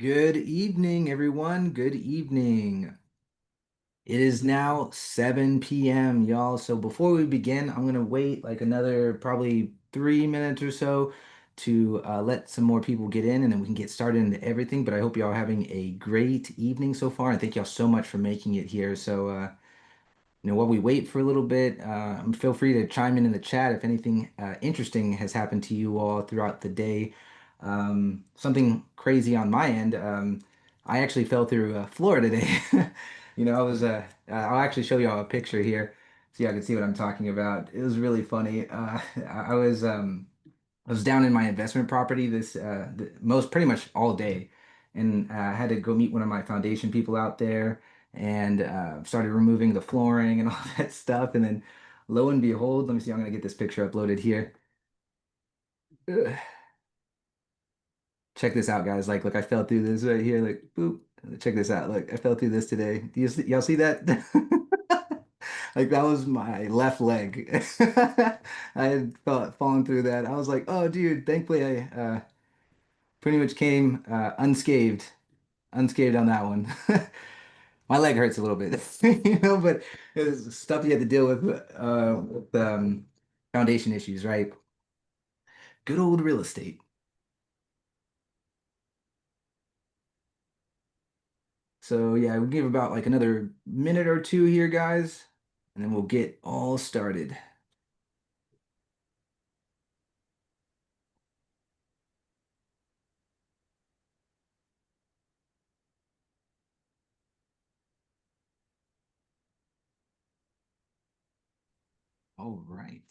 Good evening, everyone. Good evening. It is now 7 p.m., y'all. So before we begin, I'm gonna wait like another probably 3 minutes or so to let some more people get in, and then we can get started into everything. But I hope y'all are having a great evening so far, and thank y'all so much for making it here. While we wait for a little bit, feel free to chime in the chat if anything interesting has happened to you all throughout the day. Something crazy on my end. I actually fell through a floor today. I'll actually show you all a picture here so y'all can see what I'm talking about. It was really funny. I was down in my investment property most pretty much all day, and I had to go meet one of my foundation people out there, and started removing the flooring and all that stuff. And then, lo and behold, let me see. I'm gonna get this picture uploaded here. Ugh. Check this out, guys. Like, look, I fell through this right here. Like, boop. Check this out. Look, I fell through this today. Y'all see that? Like that was my left leg. I had fallen through that. I was like, oh, dude. Thankfully, I pretty much came unscathed on that one. My leg hurts a little bit, but it's stuff you have to deal with foundation issues, right? Good old real estate. So yeah, we'll give about like another minute or two here, guys, and then we'll get all started. All right.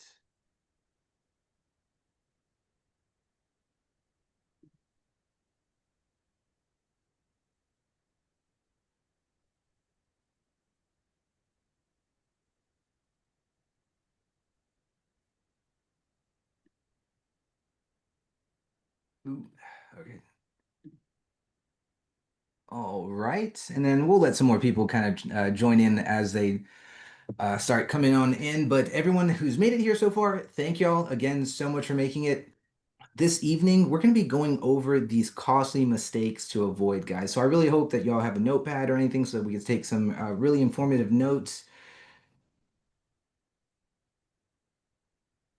Ooh, okay. All right. And then we'll let some more people kind of join in as they start coming on in. But everyone who's made it here so far, thank y'all again so much for making it. This evening, we're going to be going over these costly mistakes to avoid, guys. So I really hope that y'all have a notepad or anything so that we can take some really informative notes.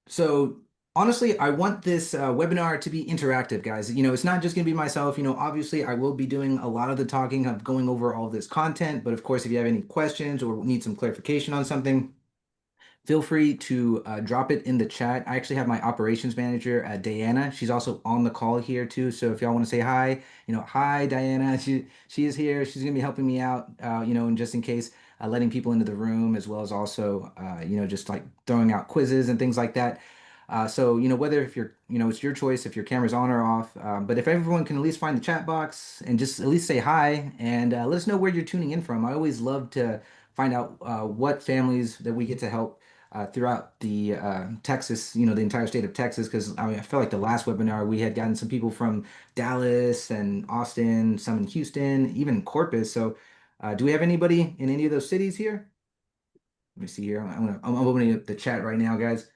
So honestly, I want this webinar to be interactive, guys. It's not just going to be myself. Obviously, I will be doing a lot of the talking of going over all this content. But of course, if you have any questions or need some clarification on something, feel free to drop it in the chat. I actually have my operations manager, Diana. She's also on the call here too. So if y'all want to say hi, hi Diana. She is here. She's gonna be helping me out, and just in case, letting people into the room as well as also, just like throwing out quizzes and things like that. So whether if you're, it's your choice if your camera's on or off. But if everyone can at least find the chat box and just at least say hi and let us know where you're tuning in from. I always love to find out what families that we get to help throughout the Texas, the entire state of Texas, because I feel like the last webinar we had gotten some people from Dallas and Austin, some in Houston, even Corpus. So, do we have anybody in any of those cities here? Let me see here. I'm opening up the chat right now, guys.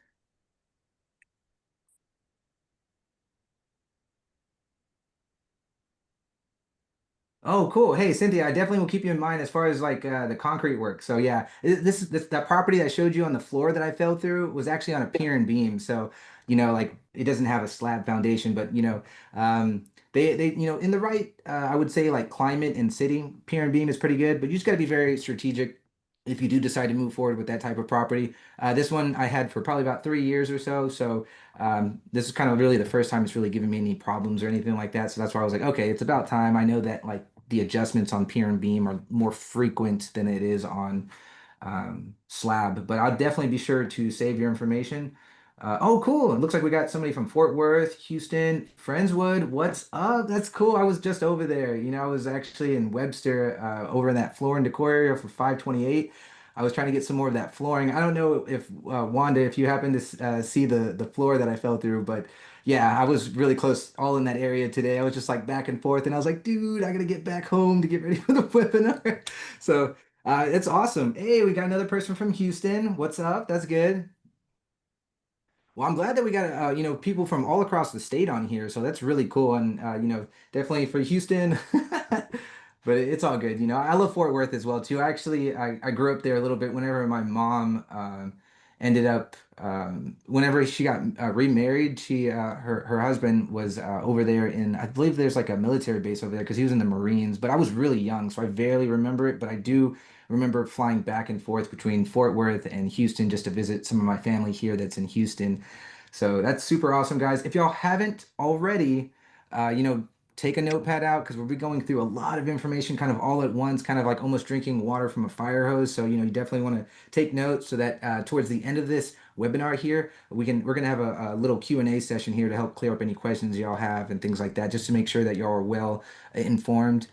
Oh, cool. Hey, Cynthia, I definitely will keep you in mind as far as like the concrete work. So yeah, this that property I showed you on the floor that I fell through was actually on a pier and beam. So, like it doesn't have a slab foundation, but they in the right I would say like climate and city, pier and beam is pretty good, but you just got to be very strategic if you do decide to move forward with that type of property. This one I had for probably about 3 years or so. So this is kind of really the first time it's really given me any problems or anything like that. So that's why I was like, okay, it's about time. I know that like the adjustments on pier and beam are more frequent than it is on slab, but I'll definitely be sure to save your information. Oh, cool. It looks like we got somebody from Fort Worth, Houston, Friendswood. What's up? That's cool. I was just over there. I was actually in Webster, over in that floor and decor area for 528. I was trying to get some more of that flooring. I don't know if Wanda, if you happen to see the floor that I fell through, but yeah, I was really close all in that area today. I was just like back and forth, and I was like, dude, I gotta get back home to get ready for the webinar. So it's awesome. Hey, we got another person from Houston. What's up? That's good. Well, I'm glad that we got people from all across the state on here, so that's really cool. And definitely for Houston, but it's all good. I love Fort Worth as well too. Actually, I grew up there a little bit. Whenever my mom ended up, whenever she got remarried, her husband was over there in, I believe there's like a military base over there because he was in the Marines. But I was really young, so I barely remember it. But I do remember flying back and forth between Fort Worth and Houston just to visit some of my family here that's in Houston. So that's super awesome, guys. If y'all haven't already, uh, you know, take a notepad out because we'll be going through a lot of information kind of all at once, kind of like almost drinking water from a fire hose. So, you definitely want to take notes so that towards the end of this webinar here, we're gonna have a little Q&A session here to help clear up any questions y'all have and things like that, just to make sure that y'all are well informed.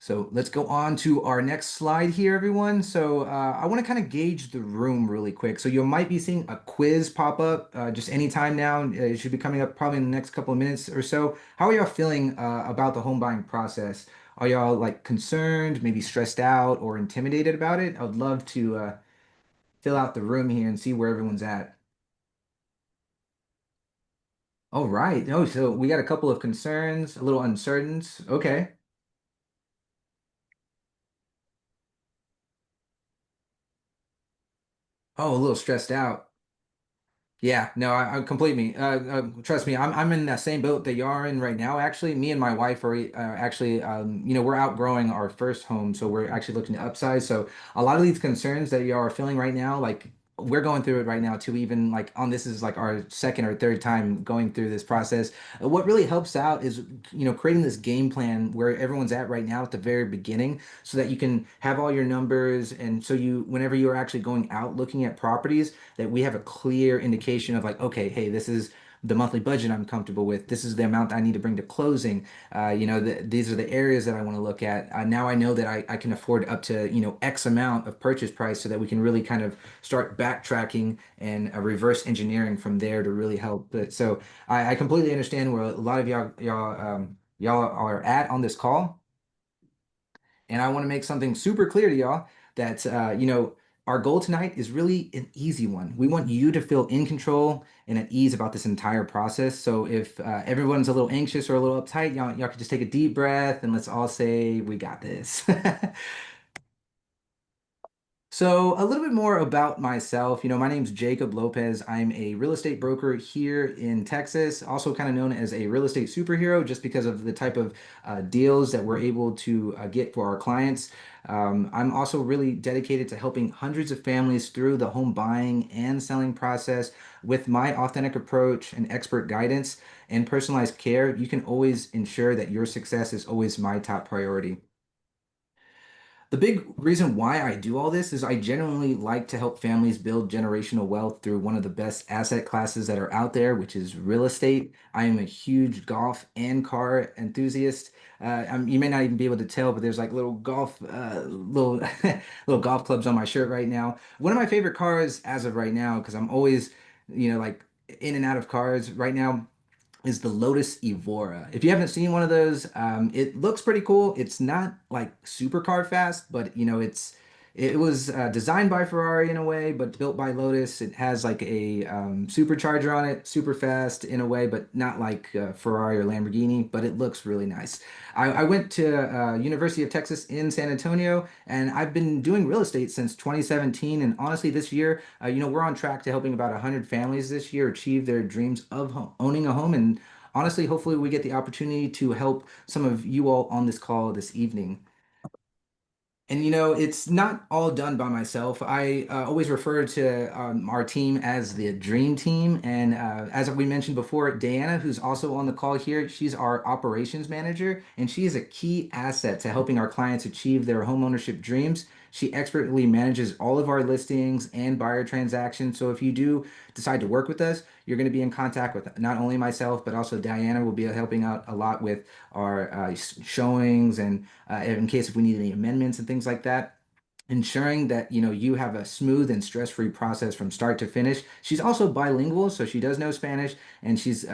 So let's go on to our next slide here, everyone. So I want to kind of gauge the room really quick. So you might be seeing a quiz pop up just anytime now. It should be coming up probably in the next couple of minutes or so. How are y'all feeling about the home buying process? Are y'all like concerned, maybe stressed out, or intimidated about it? I would love to fill out the room here and see where everyone's at. All right. Oh, so we got a couple of concerns, a little uncertains. Okay. Oh, a little stressed out. Yeah, no, I completely. Trust me, I'm in that same boat that you are in right now. Actually, me and my wife are actually, we're outgrowing our first home, so we're actually looking to upsize. So a lot of these concerns that you are feeling right now, like we're going through it right now too. Even like on this is like our second or third time going through this process. What really helps out is creating this game plan where everyone's at right now at the very beginning, so that you can have all your numbers, and so whenever you are actually going out looking at properties that we have a clear indication of like, okay, hey, this is the monthly budget I'm comfortable with. This is the amount I need to bring to closing. These are the areas that I want to look at. Now I know that I can afford up to, X amount of purchase price so that we can really kind of start backtracking and reverse engineering from there to really help. But so I completely understand where a lot of y'all are at on this call. And I want to make something super clear to y'all that, our goal tonight is really an easy one. We want you to feel in control and at ease about this entire process. So if everyone's a little anxious or a little uptight, y'all can just take a deep breath and let's all say, we got this. So, a little bit more about myself. My name's Jacob Lopez. I'm a real estate broker here in Texas, also kind of known as a real estate superhero, just because of the type of deals that we're able to get for our clients. I'm also really dedicated to helping hundreds of families through the home buying and selling process with my authentic approach and expert guidance and personalized care. You can always ensure that your success is always my top priority. The big reason why I do all this is I genuinely like to help families build generational wealth through one of the best asset classes that are out there, which is real estate. I am a huge golf and car enthusiast. You may not even be able to tell, but there's like little little golf clubs on my shirt right now. One of my favorite cars as of right now, because I'm always, like in and out of cars right now, is the Lotus Evora. If you haven't seen one of those, it looks pretty cool. It's not like super car fast, but it was designed by Ferrari in a way, but built by Lotus. It has like a supercharger on it, super fast in a way, but not like Ferrari or Lamborghini. But it looks really nice. I went to University of Texas in San Antonio, and I've been doing real estate since 2017. And honestly, this year, we're on track to helping about 100 families this year achieve their dreams of owning a home. And honestly, hopefully, we get the opportunity to help some of you all on this call this evening. And it's not all done by myself. I always refer to our team as the dream team. And as we mentioned before, Diana, who's also on the call here, she's our operations manager, and she is a key asset to helping our clients achieve their homeownership dreams. She expertly manages all of our listings and buyer transactions. So if you do decide to work with us, you're going to be in contact with not only myself, but also Diana will be helping out a lot with our showings and in case if we need any amendments and things like that, ensuring that you have a smooth and stress-free process from start to finish. She's also bilingual, so she does know Spanish, and she's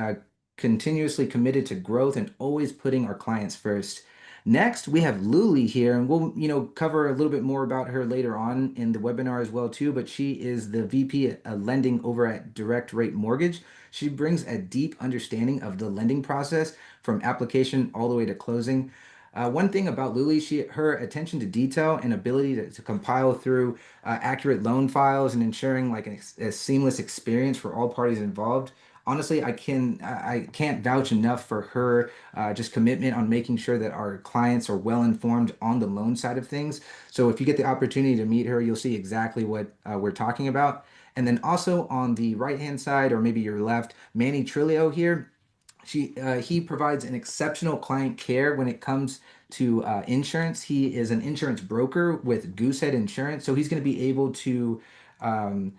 continuously committed to growth and always putting our clients first. Next, we have Luli here, and we'll, cover a little bit more about her later on in the webinar as well too, but she is the VP lending over at Direct Rate Mortgage. She brings a deep understanding of the lending process from application all the way to closing. One thing about Luli, her attention to detail and ability to compile through accurate loan files and ensuring like a seamless experience for all parties involved. Honestly, I can't vouch enough for her just commitment on making sure that our clients are well informed on the loan side of things. So if you get the opportunity to meet her, you'll see exactly what we're talking about. And then also on the right hand side, or maybe your left, Manny Trillo here. He provides an exceptional client care when it comes to insurance. He is an insurance broker with Goosehead Insurance, so he's going to be able to, um,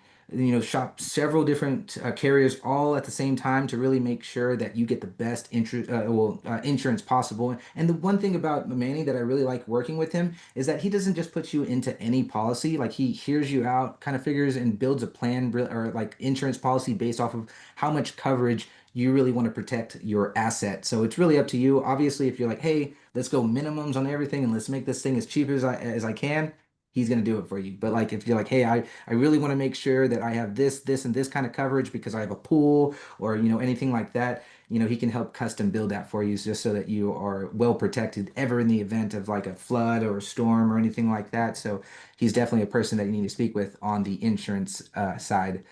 shop several different carriers all at the same time to really make sure that you get the best insurance possible. And the one thing about Manny that I really like working with him is that he doesn't just put you into any policy. Like he hears you out, kind of figures and builds a plan or like insurance policy based off of how much coverage you really want to protect your asset. So it's really up to you. Obviously, if you're like, hey, let's go minimums on everything and let's make this thing as cheap as I can, he's gonna do it for you. But like if you're like, hey, I really want to make sure that I have this, and this kind of coverage because I have a pool or anything like that, he can help custom build that for you just so that you are well protected ever in the event of like a flood or a storm or anything like that. So he's definitely a person that you need to speak with on the insurance side.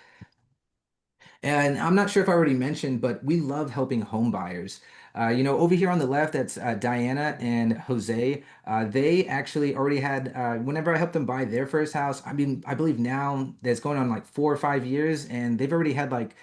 And I'm not sure if I already mentioned, but we love helping home buyers. Over here on the left, that's Diana and Jose. They actually already had, whenever I helped them buy their first house, I mean, I believe now that's going on like 4 or 5 years, and they've already had like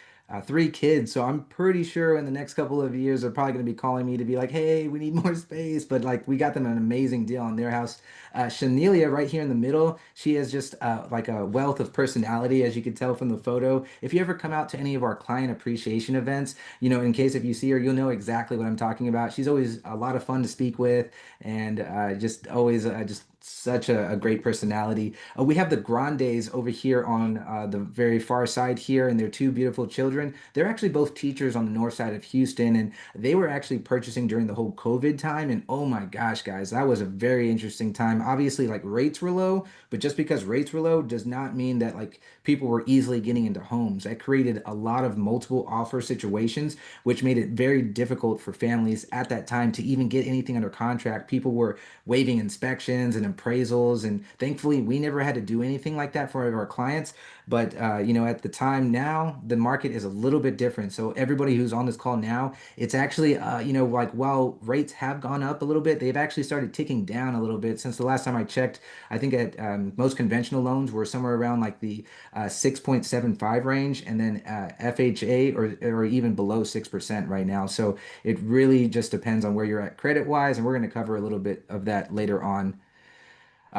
3 kids. So I'm pretty sure in the next couple of years, they're probably going to be calling me to be like, hey, we need more space. But like, we got them an amazing deal on their house. Shanelia, right here in the middle, she is just like a wealth of personality, as you can tell from the photo. If you ever come out to any of our client appreciation events, in case if you see her, you'll know exactly what I'm talking about. She's always a lot of fun to speak with and just always just such a great personality. We have the Grandes over here on the very far side here, and their 2 beautiful children. They're actually both teachers on the north side of Houston, and they were actually purchasing during the whole COVID time. And oh my gosh, guys, that was a very interesting time. Obviously, like rates were low, but just because rates were low does not mean that like people were easily getting into homes. That created a lot of multiple offer situations, which made it very difficult for families at that time to even get anything under contract. People were waiving inspections and appraisals, and thankfully, we never had to do anything like that for our clients. But at the time now, the market is a little bit different. So everybody who's on this call now, it's actually like while rates have gone up a little bit, they've actually started ticking down a little bit since the last time I checked. I think at most conventional loans were somewhere around like the 6.75 range, and then FHA or even below 6% right now. So it really just depends on where you're at credit wise, and we're going to cover a little bit of that later on.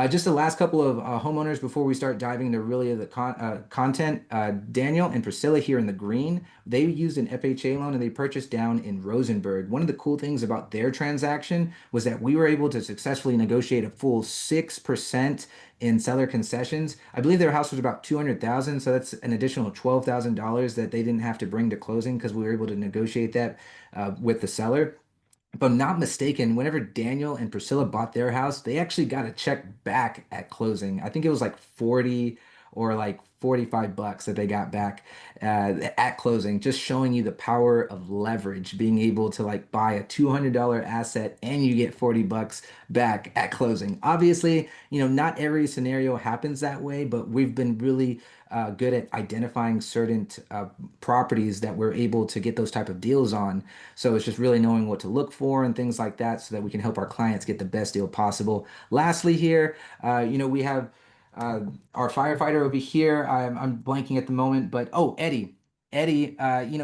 Just the last couple of homeowners before we start diving into really the content. Daniel and Priscilla here in the green, they used an FHA loan and they purchased down in Rosenberg. One of the cool things about their transaction was that we were able to successfully negotiate a full 6% in seller concessions. I believe their house was about 200,000, so that's an additional $12,000 that they didn't have to bring to closing because we were able to negotiate that with the seller. If I'm not mistaken, whenever Daniel and Priscilla bought their house, they actually got a check back at closing. I think it was like 40 or like 45 bucks that they got back at closing, just showing you the power of leverage, being able to like buy a $200 asset and you get 40 bucks back at closing. Obviously, not every scenario happens that way, but we've been really good at identifying certain properties that we're able to get those type of deals on. So it's just really knowing what to look for and things like that so that we can help our clients get the best deal possible. Lastly, here, we have our firefighter over here. I'm blanking at the moment, but oh, Eddie. Eddie,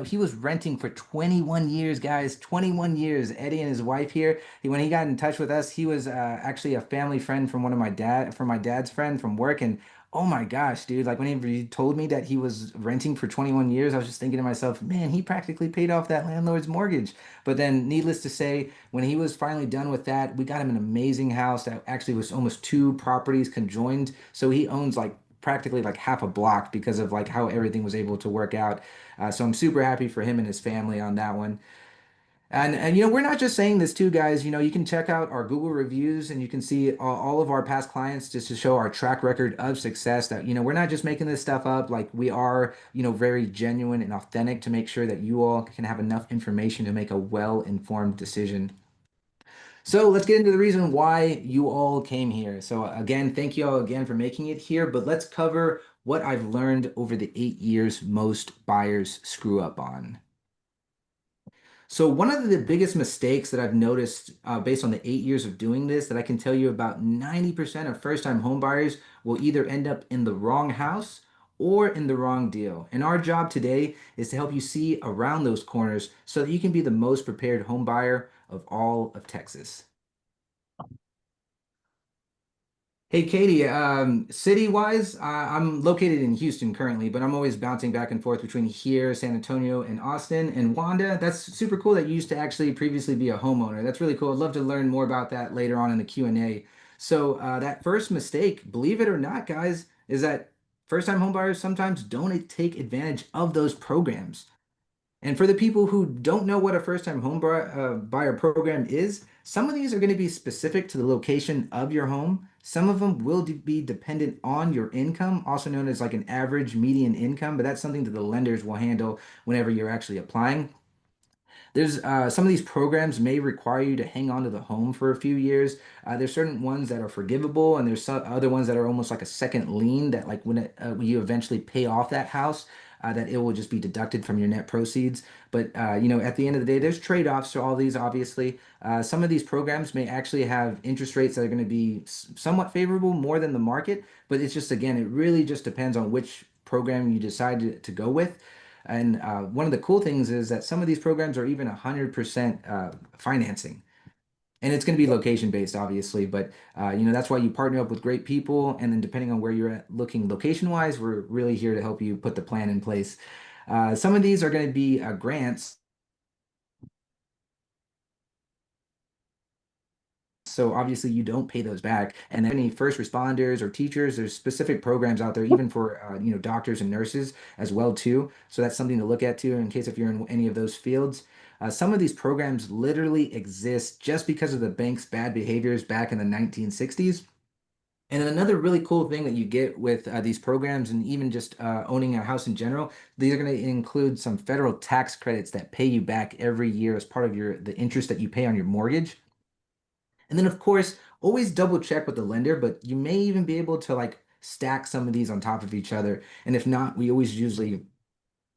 he was renting for 21 years, guys. 21 years. Eddie and his wife here. When he got in touch with us, he was actually a family friend from from my dad's friend from work, and oh my gosh, dude, like whenever you told me that he was renting for 21 years, I was just thinking to myself, man, he practically paid off that landlord's mortgage. But then, needless to say, when he was finally done with that, we got him an amazing house that actually was almost 2 properties conjoined. So he owns like practically like half a block because of like how everything was able to work out. So I'm super happy for him and his family on that one. And you know, we're not just saying this too, guys. You know, you can check out our Google reviews and you can see all of our past clients just to show our track record of success that, you know, we're not just making this stuff up. Like we are, you know, very genuine and authentic to make sure that you all can have enough information to make a well-informed decision. So let's get into the reason why you all came here. So again, thank you all again for making it here, but let's cover what I've learned over the 8 years most buyers screw up on. So one of the biggest mistakes that I've noticed based on the 8 years of doing this that I can tell you about 90% of first-time home buyers will either end up in the wrong house or in the wrong deal. And our job today is to help you see around those corners so that you can be the most prepared home buyer of all of Texas. Hey Katie, city-wise, I'm located in Houston currently, but I'm always bouncing back and forth between here, San Antonio, and Austin. And Wanda, that's super cool that you used to actually previously be a homeowner. That's really cool. I'd love to learn more about that later on in the Q&A. So that first mistake, believe it or not, guys, is that first-time homebuyers sometimes don't take advantage of those programs. And for the people who don't know what a first-time buyer program is, some of these are going to be specific to the location of your home. Some of them will be dependent on your income, also known as like an average median income, but that's something that the lenders will handle whenever you're actually applying. There's some of these programs may require you to hang on to the home for a few years. There's certain ones that are forgivable, and there's some other ones that are almost like a second lien that like when you eventually pay off that house, that it will just be deducted from your net proceeds. But you know, at the end of the day, there's trade-offs to all these, obviously. Some of these programs may actually have interest rates that are going to be somewhat favorable more than the market, but it's just, again, it really just depends on which program you decide to go with. And one of the cool things is that some of these programs are even 100% financing. And it's going to be location based, obviously, but you know that's why you partner up with great people. And then depending on where you're at looking location wise, we're really here to help you put the plan in place. Some of these are going to be grants. So obviously you don't pay those back. And then any first responders or teachers, there's specific programs out there, even for you know, doctors and nurses as well too. So that's something to look at too, in case if you're in any of those fields. Some of these programs literally exist just because of the bank's bad behaviors back in the 1960s. And then another really cool thing that you get with these programs and even just owning a house in general, these are going to include some federal tax credits that pay you back every year as part of the interest that you pay on your mortgage. And then, of course, always double check with the lender, but you may even be able to like stack some of these on top of each other. And if not, we always usually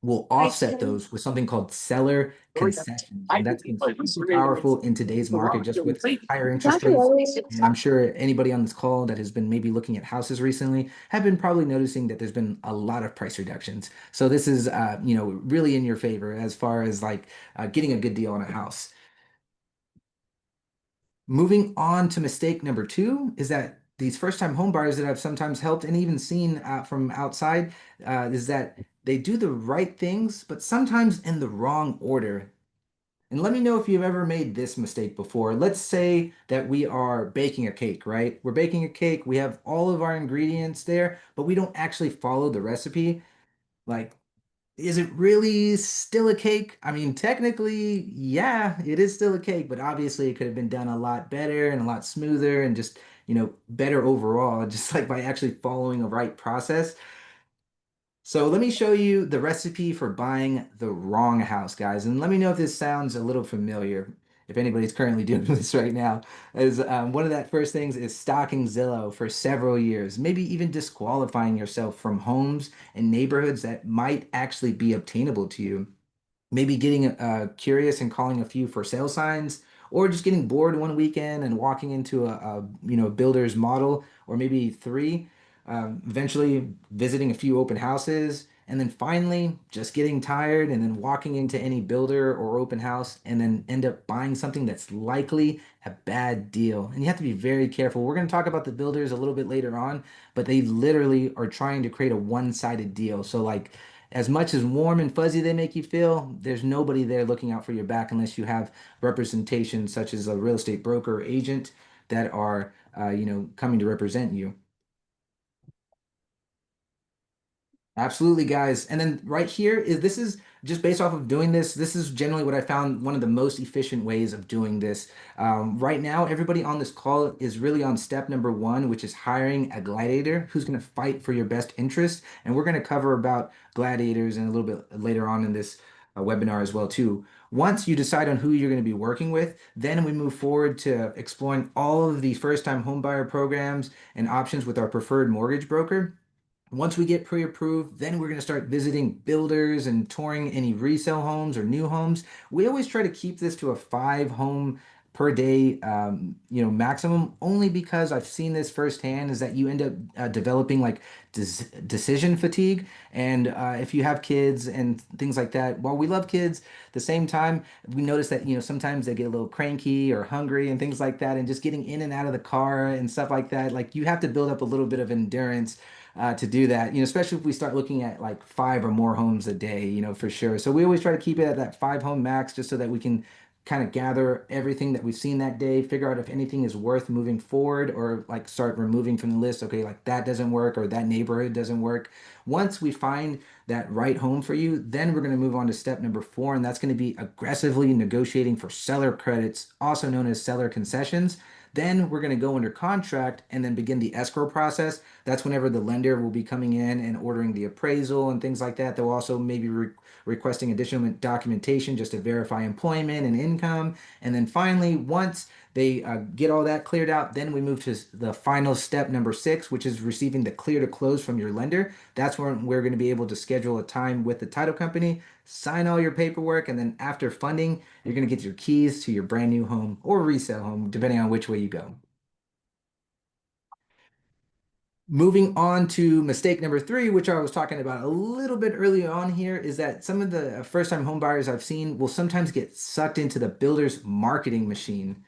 will offset those with something called seller concessions. And that's been super powerful in today's market just with higher interest rates. And I'm sure anybody on this call that has been maybe looking at houses recently have been probably noticing that there's been a lot of price reductions. So this is, you know, really in your favor as far as like getting a good deal on a house. Moving on to mistake number two is that these first-time home buyers that I've sometimes helped and even seen from outside is that they do the right things, but sometimes in the wrong order. And let me know if you've ever made this mistake before. Let's say that we are baking a cake, right? We're baking a cake, we have all of our ingredients there, but we don't actually follow the recipe. Like, is it really still a cake? I mean, technically, yeah, it is still a cake, but obviously it could have been done a lot better and a lot smoother and just, you know, better overall, just like by actually following a right process. So let me show you the recipe for buying the wrong house, guys. And let me know if this sounds a little familiar, if anybody's currently doing this right now. As one of that first things is stalking Zillow for several years, maybe even disqualifying yourself from homes and neighborhoods that might actually be obtainable to you, maybe getting curious and calling a few for sale signs, or just getting bored one weekend and walking into a you know, builder's model, or maybe three, eventually visiting a few open houses, and then finally just getting tired and then walking into any builder or open house and then end up buying something that's likely a bad deal. And you have to be very careful. We're going to talk about the builders a little bit later on, but they literally are trying to create a one-sided deal. So like, as much as warm and fuzzy they make you feel, there's nobody there looking out for your back unless you have representation such as a real estate broker or agent that are, you know, coming to represent you. Absolutely, guys. And then right here is this is just based off of doing this. This is generally what I found one of the most efficient ways of doing this. Right now, everybody on this call is really on step number one, which is hiring a gladiator who's going to fight for your best interest. And we're going to cover about gladiators and a little bit later on in this webinar as well too. Once you decide on who you're going to be working with, then we move forward to exploring all of the first-time homebuyer programs and options with our preferred mortgage broker. Once we get pre-approved, then we're going to start visiting builders and touring any resale homes or new homes. We always try to keep this to a 5 home per day, maximum, only because I've seen this firsthand is that you end up developing like decision fatigue. And if you have kids and things like that, while we love kids, at the same time, we notice that, sometimes they get a little cranky or hungry and things like that. And just getting in and out of the car and stuff like that, like you have to build up a little bit of endurance to do that, especially if we start looking at like 5 or more homes a day, for sure. So we always try to keep it at that 5 home max just so that we can kind of gather everything that we've seen that day, figure out if anything is worth moving forward or like start removing from the list. Okay, like that doesn't work or that neighborhood doesn't work. Once we find that right home for you, then we're going to move on to step number four, and that's going to be aggressively negotiating for seller credits, also known as seller concessions. Then we're going to go under contract and then begin the escrow process. That's whenever the lender will be coming in and ordering the appraisal and things like that. They'll also maybe requesting additional documentation just to verify employment and income. And then finally, once they get all that cleared out, then we move to the final step number six, which is receiving the clear to close from your lender. That's when we're going to be able to schedule a time with the title company, sign all your paperwork, and then after funding, you're going to get your keys to your brand new home or resale home, depending on which way you go. Moving on to mistake number three, which I was talking about a little bit early on here, is that some of the first-time home buyers I've seen will sometimes get sucked into the builder's marketing machine.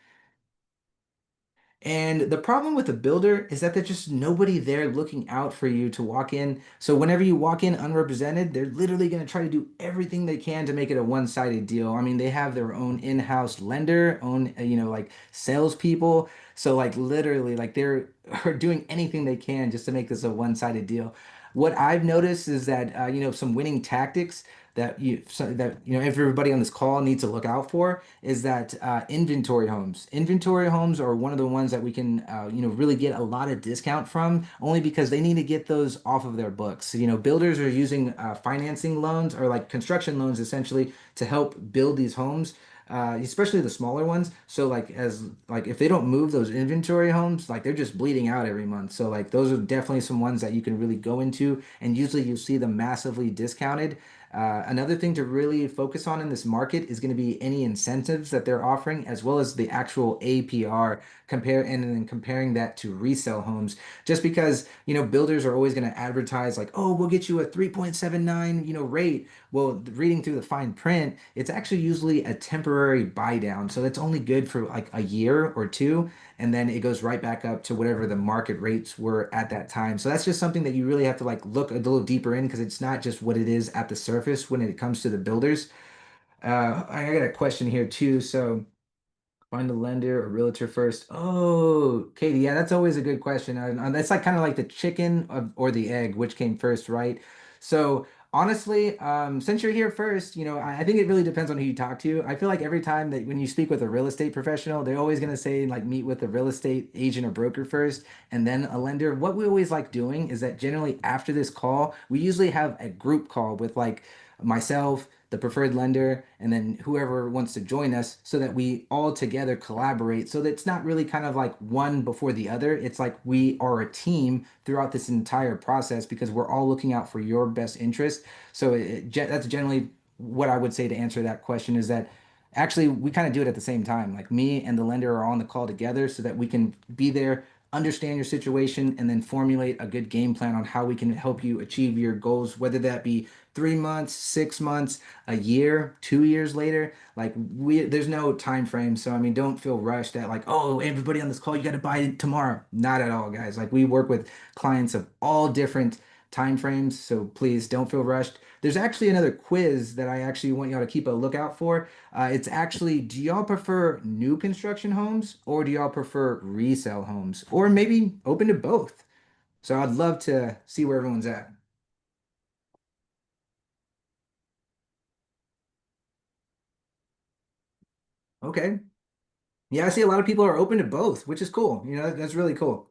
And the problem with a builder is that there's just nobody there looking out for you to walk in. So whenever you walk in unrepresented, they're literally going to try to do everything they can to make it a one-sided deal. I mean, they have their own in-house lender, own, like salespeople. So like literally, like they're are doing anything they can just to make this a one-sided deal. What I've noticed is that some winning tactics that everybody on this call needs to look out for is that inventory homes. Inventory homes are one of the ones that we can really get a lot of discount from, only because they need to get those off of their books. Builders are using financing loans or like construction loans essentially to help build these homes. Especially the smaller ones. So like if they don't move those inventory homes, like they're just bleeding out every month. So like those are definitely some ones that you can really go into, and usually you see them massively discounted. Another thing to really focus on in this market is going to be any incentives that they're offering, as well as the actual APR and then comparing that to resale homes. Just because, builders are always going to advertise like, oh, we'll get you a 3.79, rate. Well, reading through the fine print, it's actually usually a temporary buy down. So that's only good for like a year or two, and then it goes right back up to whatever the market rates were at that time. So that's just something that you really have to like look a little deeper in, because it's not just what it is at the surface when it comes to the builders. I got a question here too. So find a lender or realtor first. Oh, Katie, yeah, that's always a good question. That's like kind of like the chicken or the egg, which came first, right? So honestly, since you're here first, I think it really depends on who you talk to. I feel like every time that when you speak with a real estate professional, they're always going to say like meet with a real estate agent or broker first and then a lender. What we always like doing is that generally after this call, we usually have a group call with like myself, the preferred lender, and then whoever wants to join us so that we all together collaborate. So that it's not really kind of like one before the other. It's like we are a team throughout this entire process because we're all looking out for your best interest. So that's generally what I would say to answer that question is that actually we kind of do it at the same time. Like me and the lender are on the call together so that we can be there, understand your situation, and then formulate a good game plan on how we can help you achieve your goals, whether that be 3 months, 6 months, a year, 2 years later. Like there's no time frame. So I mean, don't feel rushed at like, oh, everybody on this call, you got to buy it tomorrow. Not at all, guys. Like we work with clients of all different time frames. So please don't feel rushed. There's actually another quiz that I actually want y'all to keep a lookout for. It's actually, do y'all prefer new construction homes or do y'all prefer resale homes? Or maybe open to both. So I'd love to see where everyone's at. Okay. Yeah, I see a lot of people are open to both, which is cool. That's really cool.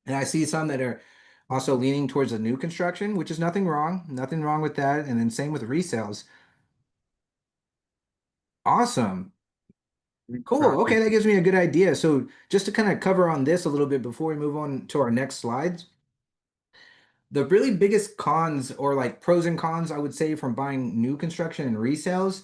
And I see some that are also leaning towards a new construction, which is nothing wrong with that. And then same with resales. Awesome. Cool. Okay, Property. that gives me a good idea. So just to kind of cover on this a little bit before we move on to our next slides, the really biggest cons or like pros and cons I would say from buying new construction and resales,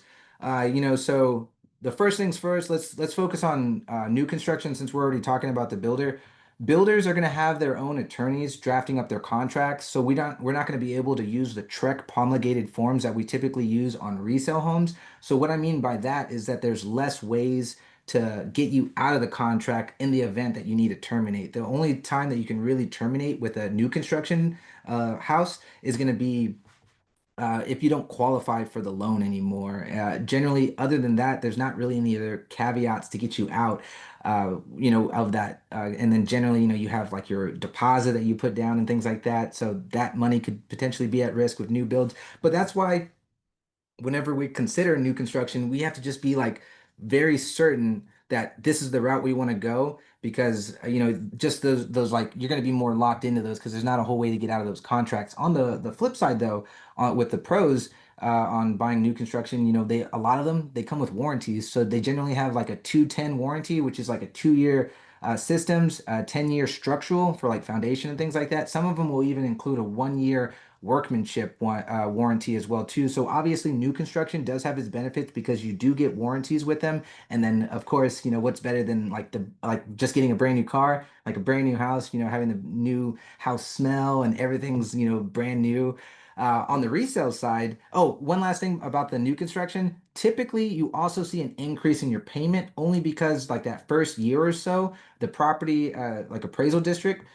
so the first things first, let's focus on new construction since we're already talking about the builder. Builders are going to have their own attorneys drafting up their contracts, so we're not going to be able to use the Trek promulgated forms that we typically use on resale homes. So what I mean by that is that there's less ways to get you out of the contract in the event that you need to terminate. The only time that you can really terminate with a new construction house is going to be if you don't qualify for the loan anymore. Generally, other than that, there's not really any other caveats to get you out, of that. And then generally, you have like your deposit that you put down and things like that. So that money could potentially be at risk with new builds. But that's why whenever we consider new construction, we have to just be like very certain that this is the route we want to go because just those like you're going to be more locked into those because there's not a whole way to get out of those contracts. On the flip side though, with the pros on buying new construction, they a lot of them they come with warranties, so they generally have like a 210 warranty, which is like a 2 year. Systems, 10-year structural for like foundation and things like that. Some of them will even include a 1 year workmanship warranty as well too. So obviously new construction does have its benefits because you do get warranties with them. And then of course, what's better than like just getting a brand new car, like a brand new house, having the new house smell and everything's, brand new. On the resale side, oh, one last thing about the new construction. Typically, you also see an increase in your payment only because, like that first year or so, the property, like appraisal district,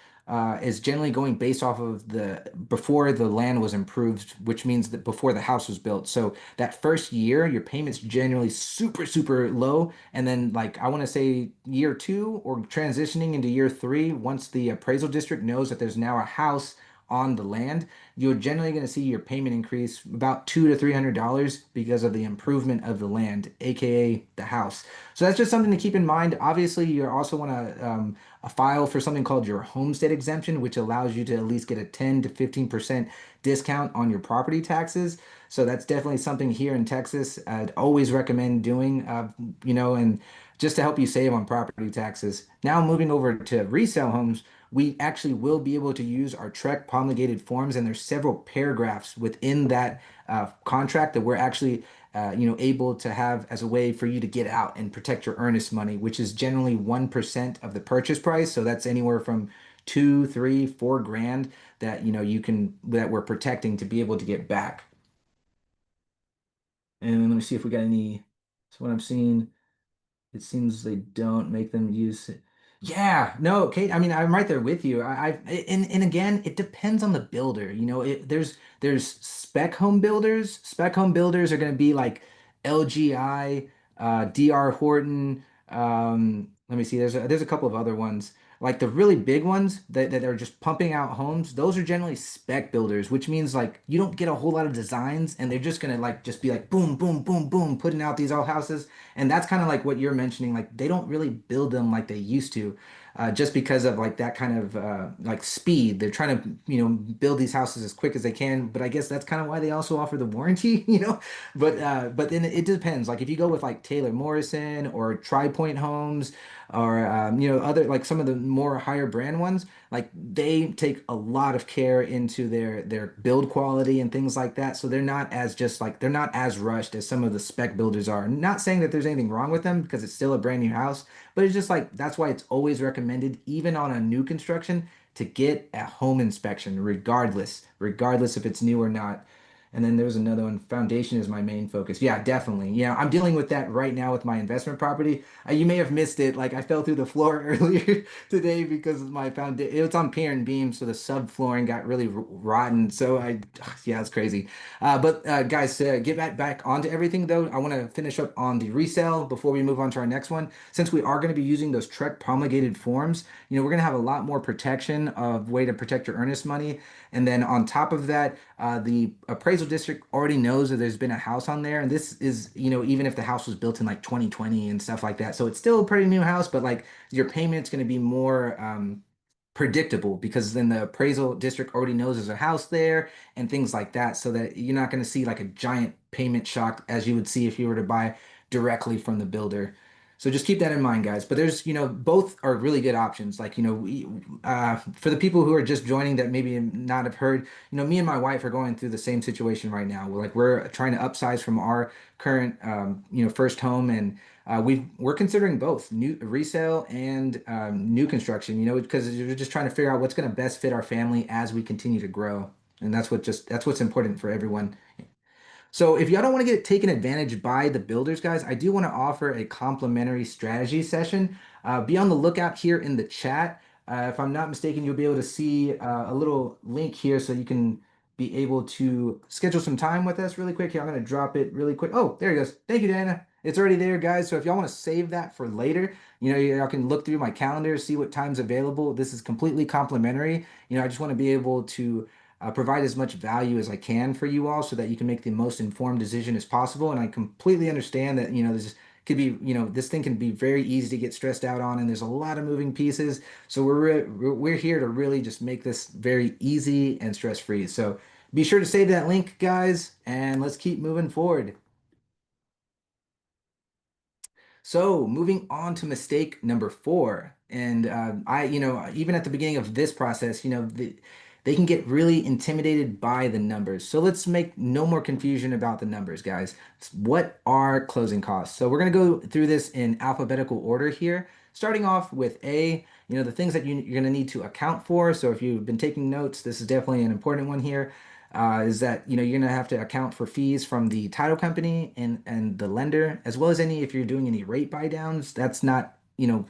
is generally going based off of the before the land was improved, which means that before the house was built. So that first year, your payment's generally super, super low. And then like I want to say year two or transitioning into year three, once the appraisal district knows that there's now a house on the land, you're generally going to see your payment increase about $200 to $300 because of the improvement of the land, aka the house. So that's just something to keep in mind. Obviously, you also want to file for something called your homestead exemption, which allows you to at least get a 10 to 15% discount on your property taxes. So that's definitely something here in Texas I'd always recommend doing, and just to help you save on property taxes. Now moving over to resale homes, we actually will be able to use our Trek promulgated forms, and there's several paragraphs within that contract that we're actually able to have as a way for you to get out and protect your earnest money, which is generally 1% of the purchase price. So that's anywhere from 2, 3, 4 grand that that we're protecting to be able to get back. And let me see if we got any. So what I'm seeing. It seems they don't make them use it. Yeah, no, Kate. I mean, I'm right there with you. And again, it depends on the builder. There's spec home builders. Spec home builders are going to be like LGI, DR Horton. Let me see. There's a couple of other ones. Like the really big ones that are just pumping out homes. Those are generally spec builders, which means like you don't get a whole lot of designs, and they're just gonna like just be like boom, boom, boom, boom, putting out these all houses. And that's kind of like what you're mentioning. Like they don't really build them like they used to, just because of like that kind of like speed. They're trying to, build these houses as quick as they can. But I guess that's kind of why they also offer the warranty, But then it depends. Like if you go with like Taylor Morrison or Tri Point Homes or other like some of the more higher brand ones, like they take a lot of care into their build quality and things like that. So they're not as just like they're not as rushed as some of the spec builders are. Not saying that there's anything wrong with them because it's still a brand new house, but it's just like that's why it's always recommended, even on a new construction, to get a home inspection, regardless if it's new or not. And then there was another one. Foundation is my main focus. Yeah, definitely. Yeah, I'm dealing with that right now with my investment property. You may have missed it. Like I fell through the floor earlier today because of my foundation. It was on pier and beam, so the subflooring got really rotten. So yeah, it's crazy. But guys, to get back onto everything though, I want to finish up on the resale before we move on to our next one. Since we are going to be using those Trek promulgated forms, we're going to have a lot more protection of way to protect your earnest money. And then on top of that, the appraisal district already knows that there's been a house on there, and this is, even if the house was built in like 2020 and stuff like that, so it's still a pretty new house, but like your payment's going to be more predictable because then the appraisal district already knows there's a house there and things like that, so that you're not going to see like a giant payment shock as you would see if you were to buy directly from the builder. So just keep that in mind, guys. But there's, both are really good options. Like, for the people who are just joining that maybe not have heard, me and my wife are going through the same situation right now. We're trying to upsize from our current, first home, and we're considering both new resale and new construction. Because we're just trying to figure out what's going to best fit our family as we continue to grow, and that's what's important for everyone. So if y'all don't want to get taken advantage by the builders, guys, I do want to offer a complimentary strategy session. Be on the lookout here in the chat. If I'm not mistaken, you'll be able to see a little link here so you can be able to schedule some time with us really quick. Here, I'm going to drop it really quick. Oh, there it goes. Thank you, Dana. It's already there, guys. So if y'all want to save that for later, y'all can look through my calendar, see what time's available. This is completely complimentary. I just want to be able to provide as much value as I can for you all so that you can make the most informed decision as possible. And I completely understand that, this could be, this thing can be very easy to get stressed out on, and there's a lot of moving pieces. So we're here to really just make this very easy and stress-free. So be sure to save that link, guys, and let's keep moving forward. So moving on to mistake number four, and even at the beginning of this process, they can get really intimidated by the numbers. So let's make no more confusion about the numbers, guys. What are closing costs? So we're gonna go through this in alphabetical order here, starting off with A. The things that you're gonna need to account for. So if you've been taking notes, this is definitely an important one here. Is that you're gonna have to account for fees from the title company and the lender, as well as any if you're doing any rate buy downs. That's not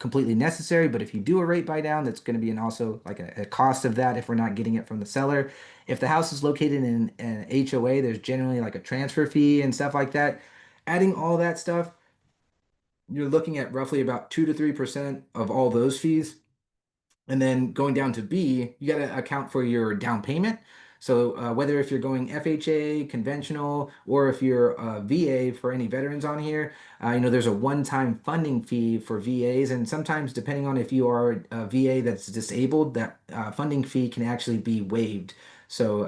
completely necessary, but if you do a rate buy down, that's going to be an also like a cost of that if we're not getting it from the seller. If the house is located in an HOA, there's generally like a transfer fee and stuff like that. Adding all that stuff, you're looking at roughly about 2 to 3% of all those fees. And then going down to B, you got to account for your down payment. So whether if you're going FHA, conventional, or if you're VA for any veterans on here, there's a one-time funding fee for VAs, and sometimes depending on if you are a VA that's disabled, that funding fee can actually be waived. So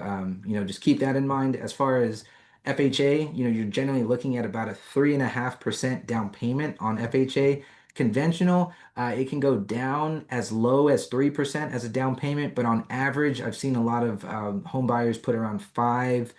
just keep that in mind. As far as FHA, you're generally looking at about a 3.5% down payment on FHA. Conventional, it can go down as low as 3% as a down payment, but on average, I've seen a lot of home buyers put around 5%.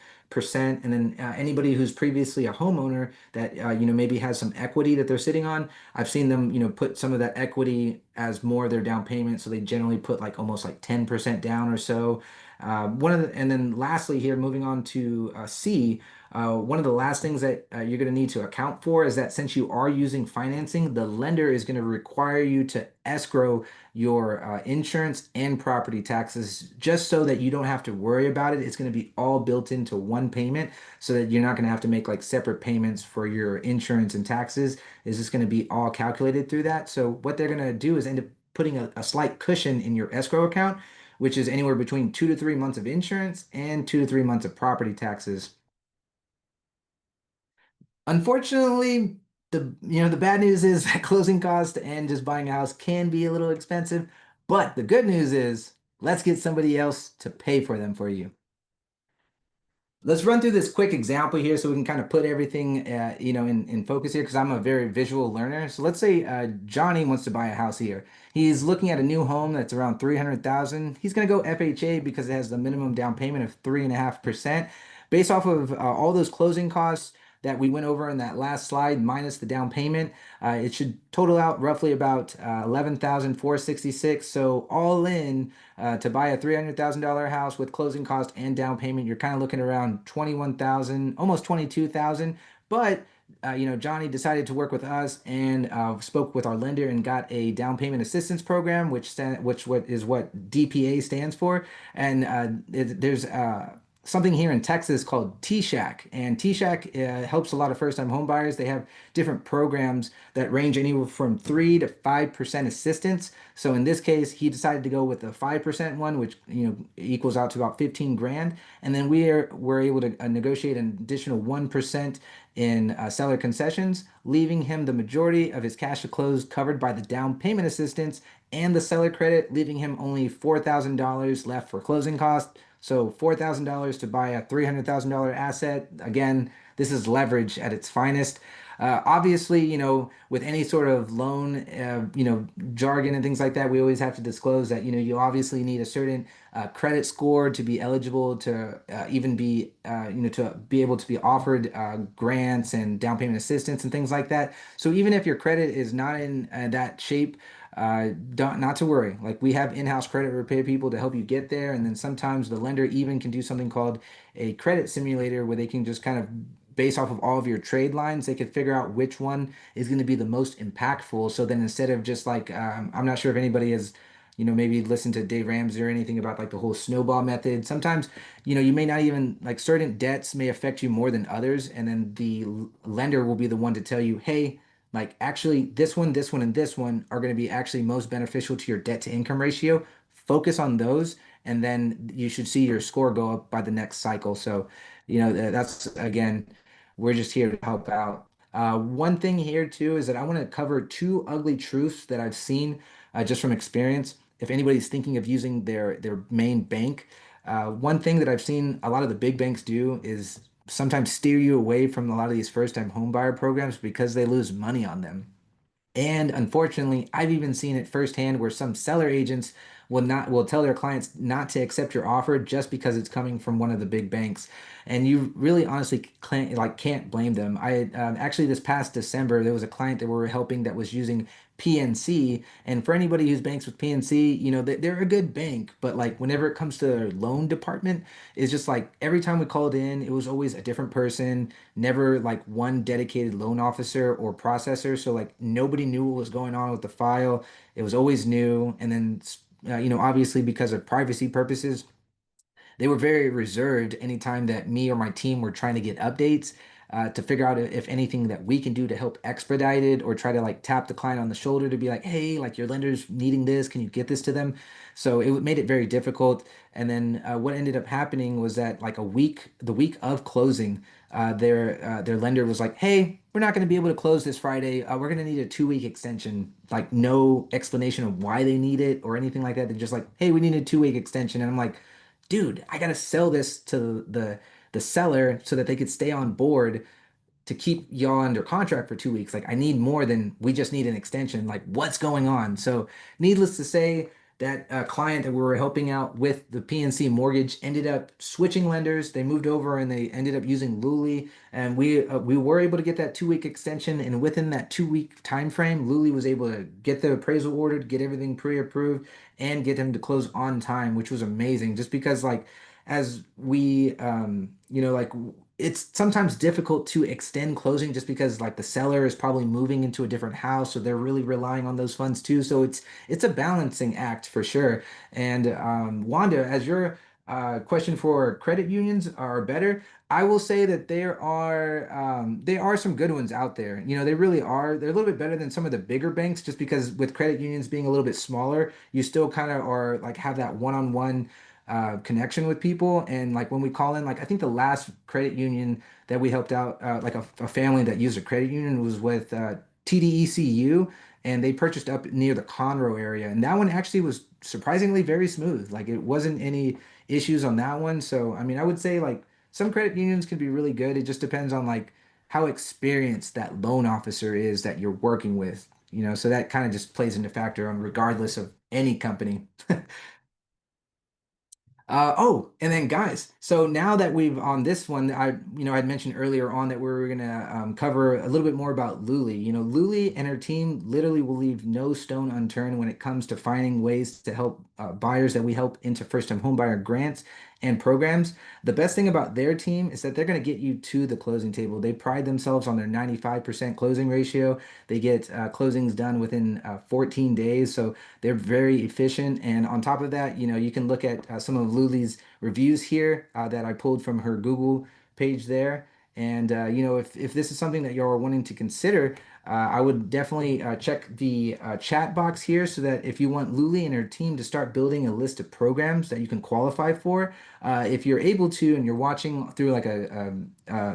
And then anybody who's previously a homeowner that maybe has some equity that they're sitting on, I've seen them put some of that equity as more of their down payment. So they generally put like almost like 10% down or so. And then lastly here, moving on to C. One of the last things that you're going to need to account for is that since you are using financing, the lender is going to require you to escrow your insurance and property taxes just so that you don't have to worry about it. It's going to be all built into one payment so that you're not going to have to make like separate payments for your insurance and taxes. It's just going to be all calculated through that. So what they're going to do is end up putting a slight cushion in your escrow account, which is anywhere between 2 to 3 months of insurance and 2 to 3 months of property taxes. Unfortunately, the bad news is that closing costs and just buying a house can be a little expensive, but the good news is let's get somebody else to pay for them for you. Let's run through this quick example here so we can kind of put everything in focus here because I'm a very visual learner. So let's say Johnny wants to buy a house here. He's looking at a new home that's around 300,000. He's going to go FHA because it has the minimum down payment of 3.5%. Based off of all those closing costs that we went over in that last slide minus the down payment, it should total out roughly about 11,466. So all in, to buy a $300,000 house with closing cost and down payment, you're kind of looking around 21,000, almost 22,000. But Johnny decided to work with us and spoke with our lender and got a down payment assistance program, which what DPA stands for. And there's something here in Texas called T-Shack, and T-Shack helps a lot of first-time home buyers. They have different programs that range anywhere from 3 to 5% assistance. So in this case, he decided to go with the 5% one, which equals out to about 15 grand, and then we're able to negotiate an additional 1% in seller concessions, leaving him the majority of his cash to close covered by the down payment assistance and the seller credit, leaving him only $4,000 left for closing costs. So $4,000 to buy a $300,000 asset. Again, this is leverage at its finest. Obviously, with any sort of loan, jargon and things like that, we always have to disclose that, you obviously need a certain credit score to be eligible to even be, to be able to be offered grants and down payment assistance and things like that. So even if your credit is not in that shape, don't not to worry. Like we have in-house credit repair people to help you get there, and then sometimes the lender even can do something called a credit simulator where they can just kind of based off of all of your trade lines, they could figure out which one is going to be the most impactful. So then instead of just like, I'm not sure if anybody has, maybe listened to Dave Ramsey or anything about like the whole snowball method. Sometimes, you may not even like certain debts may affect you more than others. And then the lender will be the one to tell you, hey, like actually this one, and this one are going to be actually most beneficial to your debt to income ratio. Focus on those, and then you should see your score go up by the next cycle. So, that's again, we're just here to help out. One thing here too is that I want to cover two ugly truths that I've seen just from experience. If anybody's thinking of using their main bank, one thing that I've seen a lot of the big banks do is sometimes steer you away from a lot of these first-time homebuyer programs because they lose money on them. And unfortunately, I've even seen it firsthand where some seller agents will tell their clients not to accept your offer just because it's coming from one of the big banks. And you really honestly can't blame them. I actually this past December there was a client that we were helping that was using PNC. And for anybody who's banks with PNC, they're a good bank, but like whenever it comes to their loan department, it's just like every time we called in, it was always a different person, never like one dedicated loan officer or processor. So like nobody knew what was going on with the file. It was always new. And then, obviously because of privacy purposes, they were very reserved anytime that me or my team were trying to get updates to figure out if anything that we can do to help expedite it or try to like tap the client on the shoulder to be like, hey, like your lender's needing this, can you get this to them? So it made it very difficult. And then what ended up happening was that like the week of closing, their lender was like, hey, we're not going to be able to close this Friday. We're going to need a 2 week extension. Like no explanation of why they need it or anything like that. They're just like, hey, we need a 2 week extension. And I'm like, dude, I gotta sell this to the seller so that they could stay on board to keep y'all under contract for 2 weeks. Like, I need more than we just need an extension. Like, what's going on? So, needless to say, that client that we were helping out with the PNC mortgage ended up switching lenders. They moved over and they ended up using Luli, and we were able to get that 2 week extension. And within that 2 week time frame, Luli was able to get the appraisal ordered, get everything pre-approved, and get him to close on time, which was amazing. Just because like as we like it's sometimes difficult to extend closing just because like the seller is probably moving into a different house, so they're really relying on those funds too. So it's a balancing act for sure. And Wanda, as your question for credit unions are better, I will say that there are some good ones out there. They really are. They're a little bit better than some of the bigger banks just because with credit unions being a little bit smaller, you still kind of are like have that one-on-one connection with people. And like when we call in, like I think the last credit union that we helped out, like a family that used a credit union was with TDECU, and they purchased up near the Conroe area. And that one actually was surprisingly very smooth. Like it wasn't any issues on that one. So, I mean, I would say like some credit unions can be really good. It just depends on like how experienced that loan officer is that you're working with, so that kind of just plays into factor on regardless of any company. Oh, and then guys, so now that we've on this one, I'd mentioned earlier on that we were gonna cover a little bit more about Luli. Luli and her team literally will leave no stone unturned when it comes to finding ways to help buyers that we help into first-time homebuyer grants and programs. The best thing about their team is that they're going to get you to the closing table. They pride themselves on their 95% closing ratio. They get closings done within 14 days. So they're very efficient. And on top of that, you can look at some of Luli's reviews here that I pulled from her Google page there. And if this is something that you're wanting to consider, I would definitely check the chat box here so that if you want Luli and her team to start building a list of programs that you can qualify for, if you're able to and you're watching through like a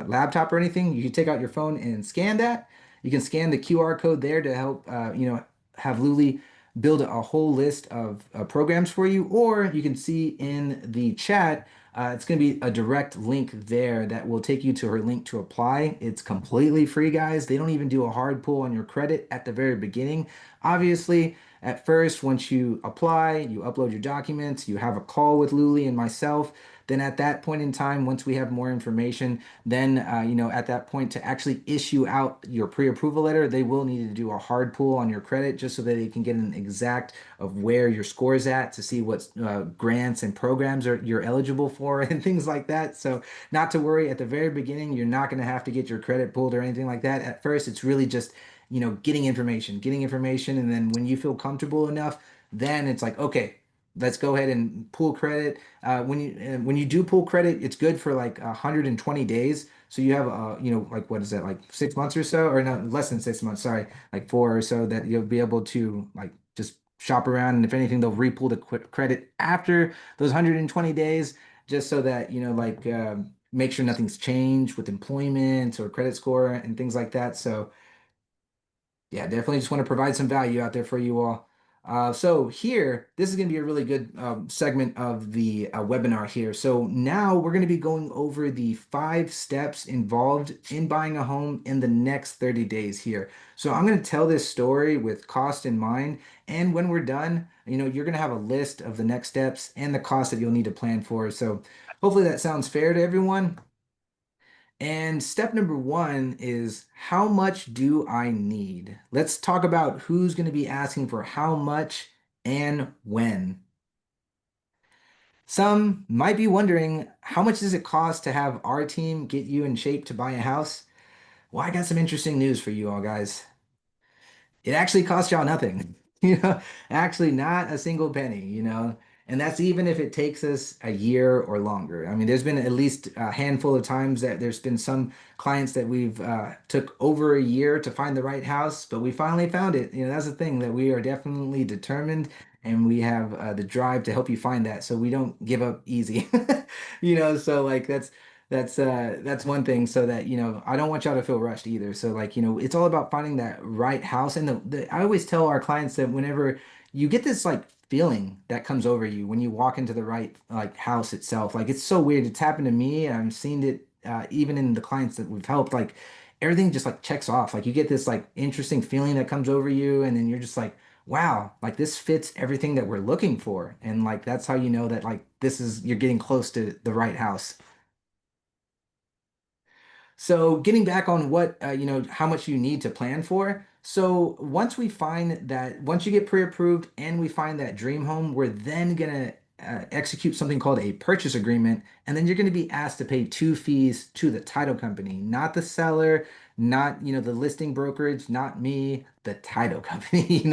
laptop or anything, you can take out your phone and scan that. You can scan the QR code there to help have Luli build a whole list of programs for you, or you can see in the chat. It's going to be a direct link there that will take you to her link to apply. It's completely free, guys. They don't even do a hard pull on your credit at the very beginning. Obviously, at first, once you apply, you upload your documents, you have a call with Luli and myself. Then at that point in time, once we have more information, then at that point to actually issue out your pre-approval letter, they will need to do a hard pull on your credit just so that they can get an exact of where your score is at to see what grants and programs you're eligible for and things like that. So not to worry, at the very beginning, you're not going to have to get your credit pulled or anything like that. At first, it's really just getting information, and then when you feel comfortable enough, then it's like, okay, let's go ahead and pull credit. When you do pull credit, it's good for like 120 days. So you have like what is that, like 6 months or so, or no, less than 6 months, sorry, like four or so, that you'll be able to like just shop around, and if anything, they'll repull the credit after those 120 days, just so that like make sure nothing's changed with employment or credit score and things like that. So yeah, definitely just want to provide some value out there for you all. So here, this is going to be a really good segment of the webinar here. So now we're going to be going over the 5 steps involved in buying a home in the next 30 days here. So I'm going to tell this story with cost in mind. And when we're done, you're going to have a list of the next steps and the cost that you'll need to plan for. So hopefully that sounds fair to everyone. And step number one is, how much do I need? Let's talk about who's going to be asking for how much and when. Some might be wondering, how much does it cost to have our team get you in shape to buy a house? Well, I got some interesting news for you all, guys. It actually costs y'all nothing, actually not a single penny. And that's even if it takes us a year or longer. I mean, there's been at least a handful of times that there's been some clients that we've took over a year to find the right house, but we finally found it. That's the thing, that we are definitely determined, and we have the drive to help you find that. So we don't give up easy. So like that's one thing, so that I don't want y'all to feel rushed either. So like it's all about finding that right house. And I always tell our clients that whenever you get this like feeling that comes over you when you walk into the right like house itself, like it's so weird. It's happened to me, and I've seen it even in the clients that we've helped. Like everything just like checks off. Like you get this like interesting feeling that comes over you, and then you're just like, wow, like this fits everything that we're looking for. And like that's how you know that like you're getting close to the right house. So getting back on what how much you need to plan for. So once you get pre-approved and we find that dream home, we're then gonna execute something called a purchase agreement, and then you're gonna be asked to pay 2 fees to the title company, not the seller, not the listing brokerage, not me, the title company.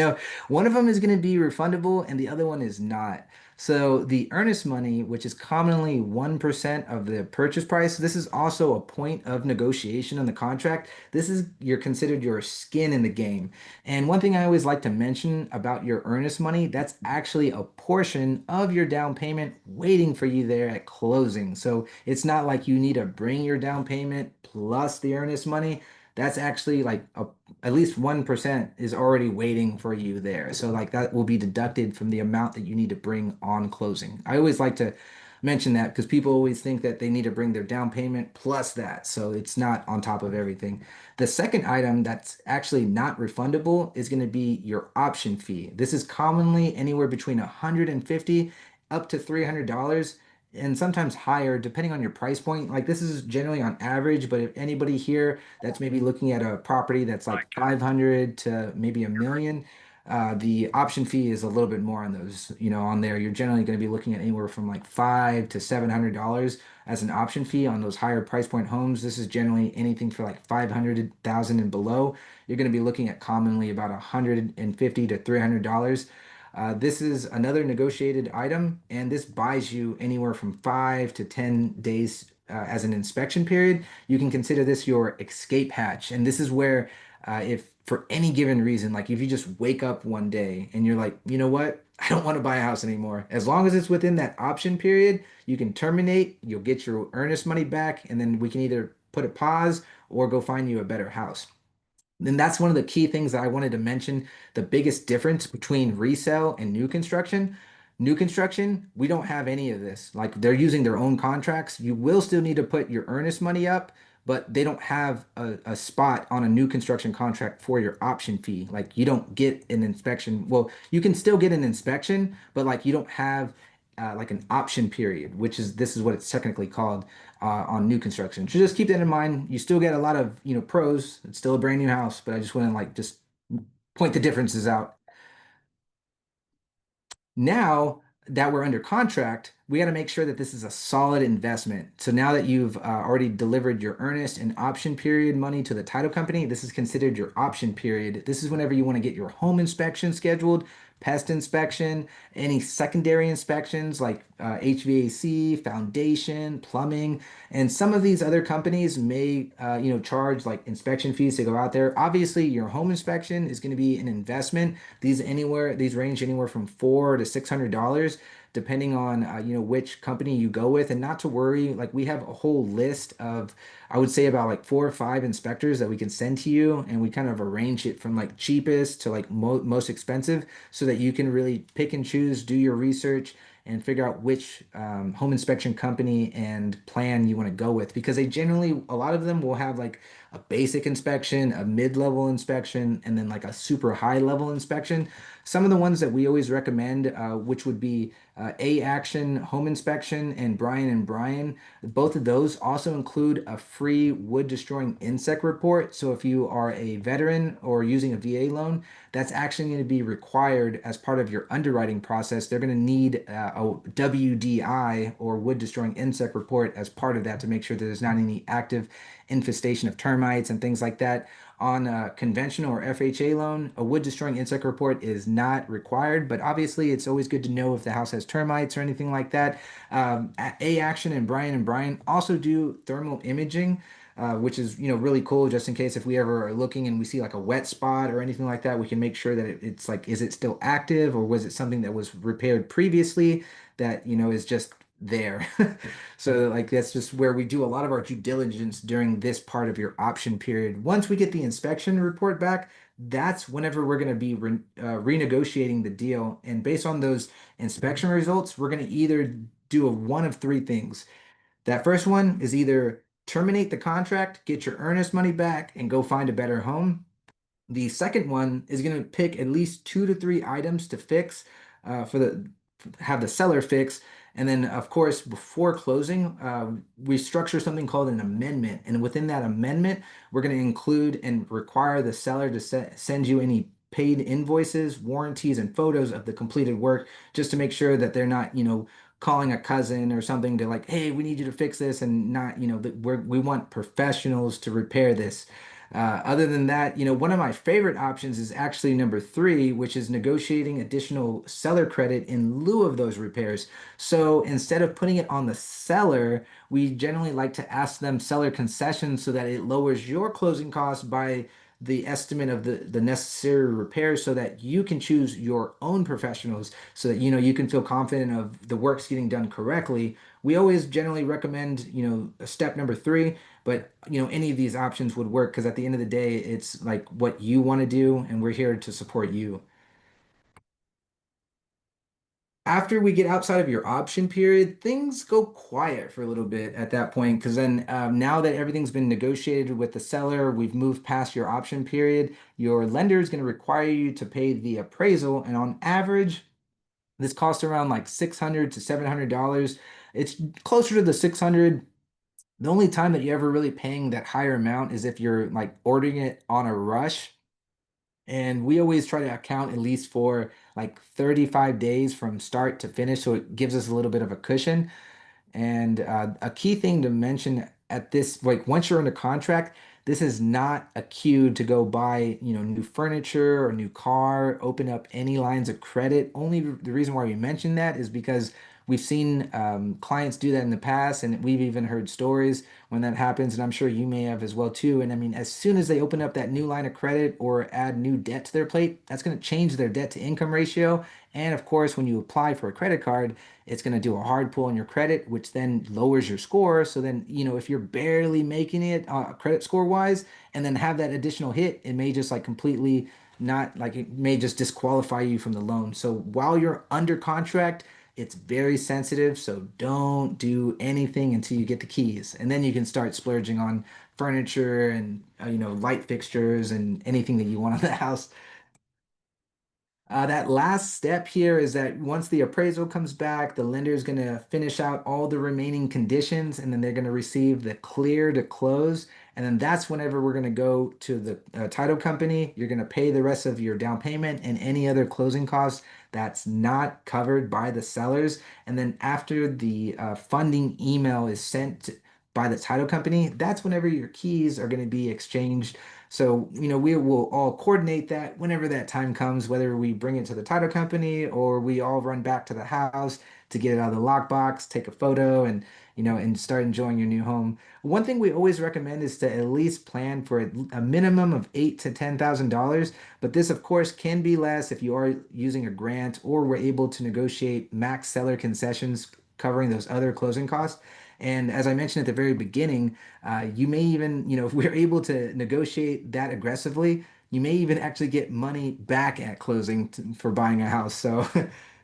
One of them is gonna be refundable and the other one is not. So the earnest money, which is commonly 1% of the purchase price, this is also a point of negotiation on the contract. This is you're considered your skin in the game. And one thing I always like to mention about your earnest money, that's actually a portion of your down payment waiting for you there at closing. So it's not like you need to bring your down payment plus the earnest money. That's actually like at least 1% is already waiting for you there. So like that will be deducted from the amount that you need to bring on closing. I always like to mention that because people always think that they need to bring their down payment plus that. So it's not on top of everything. The second item that's actually not refundable is going to be your option fee. This is commonly anywhere between 150 up to $300, and sometimes higher depending on your price point. Like this is generally on average, but if anybody here that's maybe looking at a property that's like 500 to maybe a million, The option fee is a little bit more on those, on there. You're generally going to be looking at anywhere from like $500 to $700 as an option fee on those higher price point homes. This is generally anything for like 500,000 and below. You're going to be looking at commonly about 150 to $300. This is another negotiated item, and this buys you anywhere from 5 to 10 days as an inspection period. You can consider this your escape hatch, and this is where, if for any given reason, like if you just wake up one day and you're like, you know what, I don't want to buy a house anymore. As long as it's within that option period, you can terminate, you'll get your earnest money back, and then we can either put a pause or go find you a better house. And that's one of the key things that I wanted to mention. The biggest difference between resale and new construction. New construction, we don't have any of this. Like they're using their own contracts. You will still need to put your earnest money up, but they don't have a spot on a new construction contract for your option fee. Like you don't get an inspection. Well, you can still get an inspection, but like you don't have like an option period, which is this is what it's technically called on new construction. So just keep that in mind. You still get a lot of, pros. It's still a brand new house, but I just want to like just point the differences out. Now that we're under contract, we got to make sure that this is a solid investment. So now that you've already delivered your earnest and option period money to the title company, this is considered your option period. This is whenever you want to get your home inspection scheduled, pest inspection, any secondary inspections like HVAC, foundation, plumbing, and some of these other companies may, charge like inspection fees to go out there. Obviously, your home inspection is going to be an investment. These range anywhere from $400 to $600 depending on which company you go with. And not to worry, like we have a whole list of, I would say about like 4 or 5 inspectors that we can send to you, and we kind of arrange it from like cheapest to like most expensive so that you can really pick and choose, do your research, and figure out which home inspection company and plan you want to go with, because they generally, a lot of them will have like a basic inspection, a mid-level inspection, and then like a super high level inspection. Some of the ones that we always recommend, which would be A Action Home Inspection and Brian and Brian, both of those also include a free wood destroying insect report. So if you are a veteran or using a VA loan, that's actually going to be required as part of your underwriting process. They're going to need a WDI or wood destroying insect report as part of that to make sure that there's not any active infestation of termites and things like that. On a conventional or FHA loan, a wood destroying insect report is not required, but obviously it's always good to know if the house has termites or anything like that. A Action and Brian also do thermal imaging, which is really cool. Just in case if we ever are looking and we see like a wet spot or anything like that, we can make sure that it's like, is it still active, or was it something that was repaired previously that is just there. So like that's just where we do a lot of our due diligence during this part of your option period. Once we get the inspection report back, that's whenever we're going to be renegotiating the deal. And based on those inspection results, we're going to either do one of three things. That first one is either terminate the contract, get your earnest money back, and go find a better home. The second one is going to pick at least 2 to 3 items to fix, for the have the seller fix. And then, of course, before closing, we structure something called an amendment. And within that amendment, we're going to include and require the seller to send you any paid invoices, warranties, and photos of the completed work, just to make sure that they're not, calling a cousin or something to like, hey, we need you to fix this, and not, that we want professionals to repair this. Other than that, one of my favorite options is actually number three, which is negotiating additional seller credit in lieu of those repairs. So instead of putting it on the seller, we generally like to ask them seller concessions so that it lowers your closing costs by the estimate of the necessary repairs, so that you can choose your own professionals, so that you can feel confident of the work's getting done correctly. We always generally recommend a step number three, but any of these options would work, because at the end of the day, it's like what you want to do, and we're here to support you. After we get outside of your option period, things go quiet for a little bit at that point, because then now that everything's been negotiated with the seller, we've moved past your option period. Your lender is going to require you to pay the appraisal, and on average, this costs around like $600 to $700. It's closer to the 600. The only time that you're ever really paying that higher amount is if you're like ordering it on a rush. And we always try to account at least for like 35 days from start to finish. So it gives us a little bit of a cushion. And a key thing to mention at this, like once you're under contract, this is not a cue to go buy, new furniture or new car, open up any lines of credit. Only the reason why we mention that is because we've seen clients do that in the past, and we've even heard stories when that happens, and I'm sure you may have as well too. And I mean, as soon as they open up that new line of credit or add new debt to their plate, that's going to change their debt to income ratio. And of course, when you apply for a credit card, it's going to do a hard pull on your credit, which then lowers your score. So then, if you're barely making it credit score wise, and then have that additional hit, it may just like completely not like it may just disqualify you from the loan. So while you're under contract, it's very sensitive. So don't do anything until you get the keys. And then you can start splurging on furniture and, light fixtures and anything that you want on the house. That last step here is that once the appraisal comes back, the lender is going to finish out all the remaining conditions and then they're going to receive the clear to close. And then that's whenever we're going to go to the title company. You're going to pay the rest of your down payment and any other closing costs that's not covered by the sellers. And then after the funding email is sent by the title company, that's whenever your keys are going to be exchanged. So, we will all coordinate that whenever that time comes, whether we bring it to the title company or we all run back to the house to get it out of the lockbox, take a photo, and start enjoying your new home. One thing we always recommend is to at least plan for a minimum of $8,000 to $10,000. But this, of course, can be less if you are using a grant or we're able to negotiate max seller concessions covering those other closing costs. And as I mentioned at the very beginning, you may even, if we're able to negotiate that aggressively, you may even actually get money back at closing for buying a house. So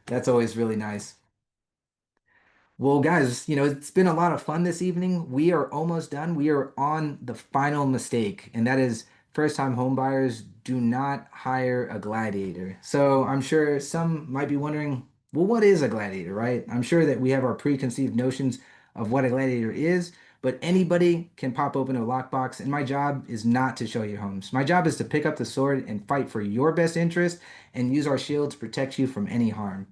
that's always really nice. Well, guys, it's been a lot of fun this evening. We are almost done. We are on the final mistake, and that is first-time home buyers do not hire a gladiator. So I'm sure some might be wondering, well, what is a gladiator, right? I'm sure that we have our preconceived notions of what a gladiator is, but anybody can pop open a lockbox, and my job is not to show you homes. My job is to pick up the sword and fight for your best interest and use our shield to protect you from any harm.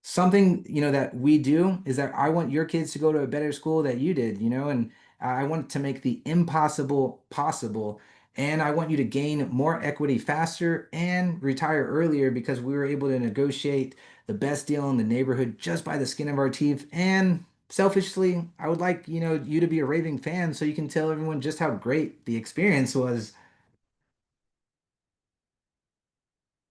Something that we do is that I want your kids to go to a better school that you did, and I want to make the impossible possible, and I want you to gain more equity faster and retire earlier because we were able to negotiate the best deal in the neighborhood just by the skin of our teeth. And selfishly, I would like you to be a raving fan so you can tell everyone just how great the experience was.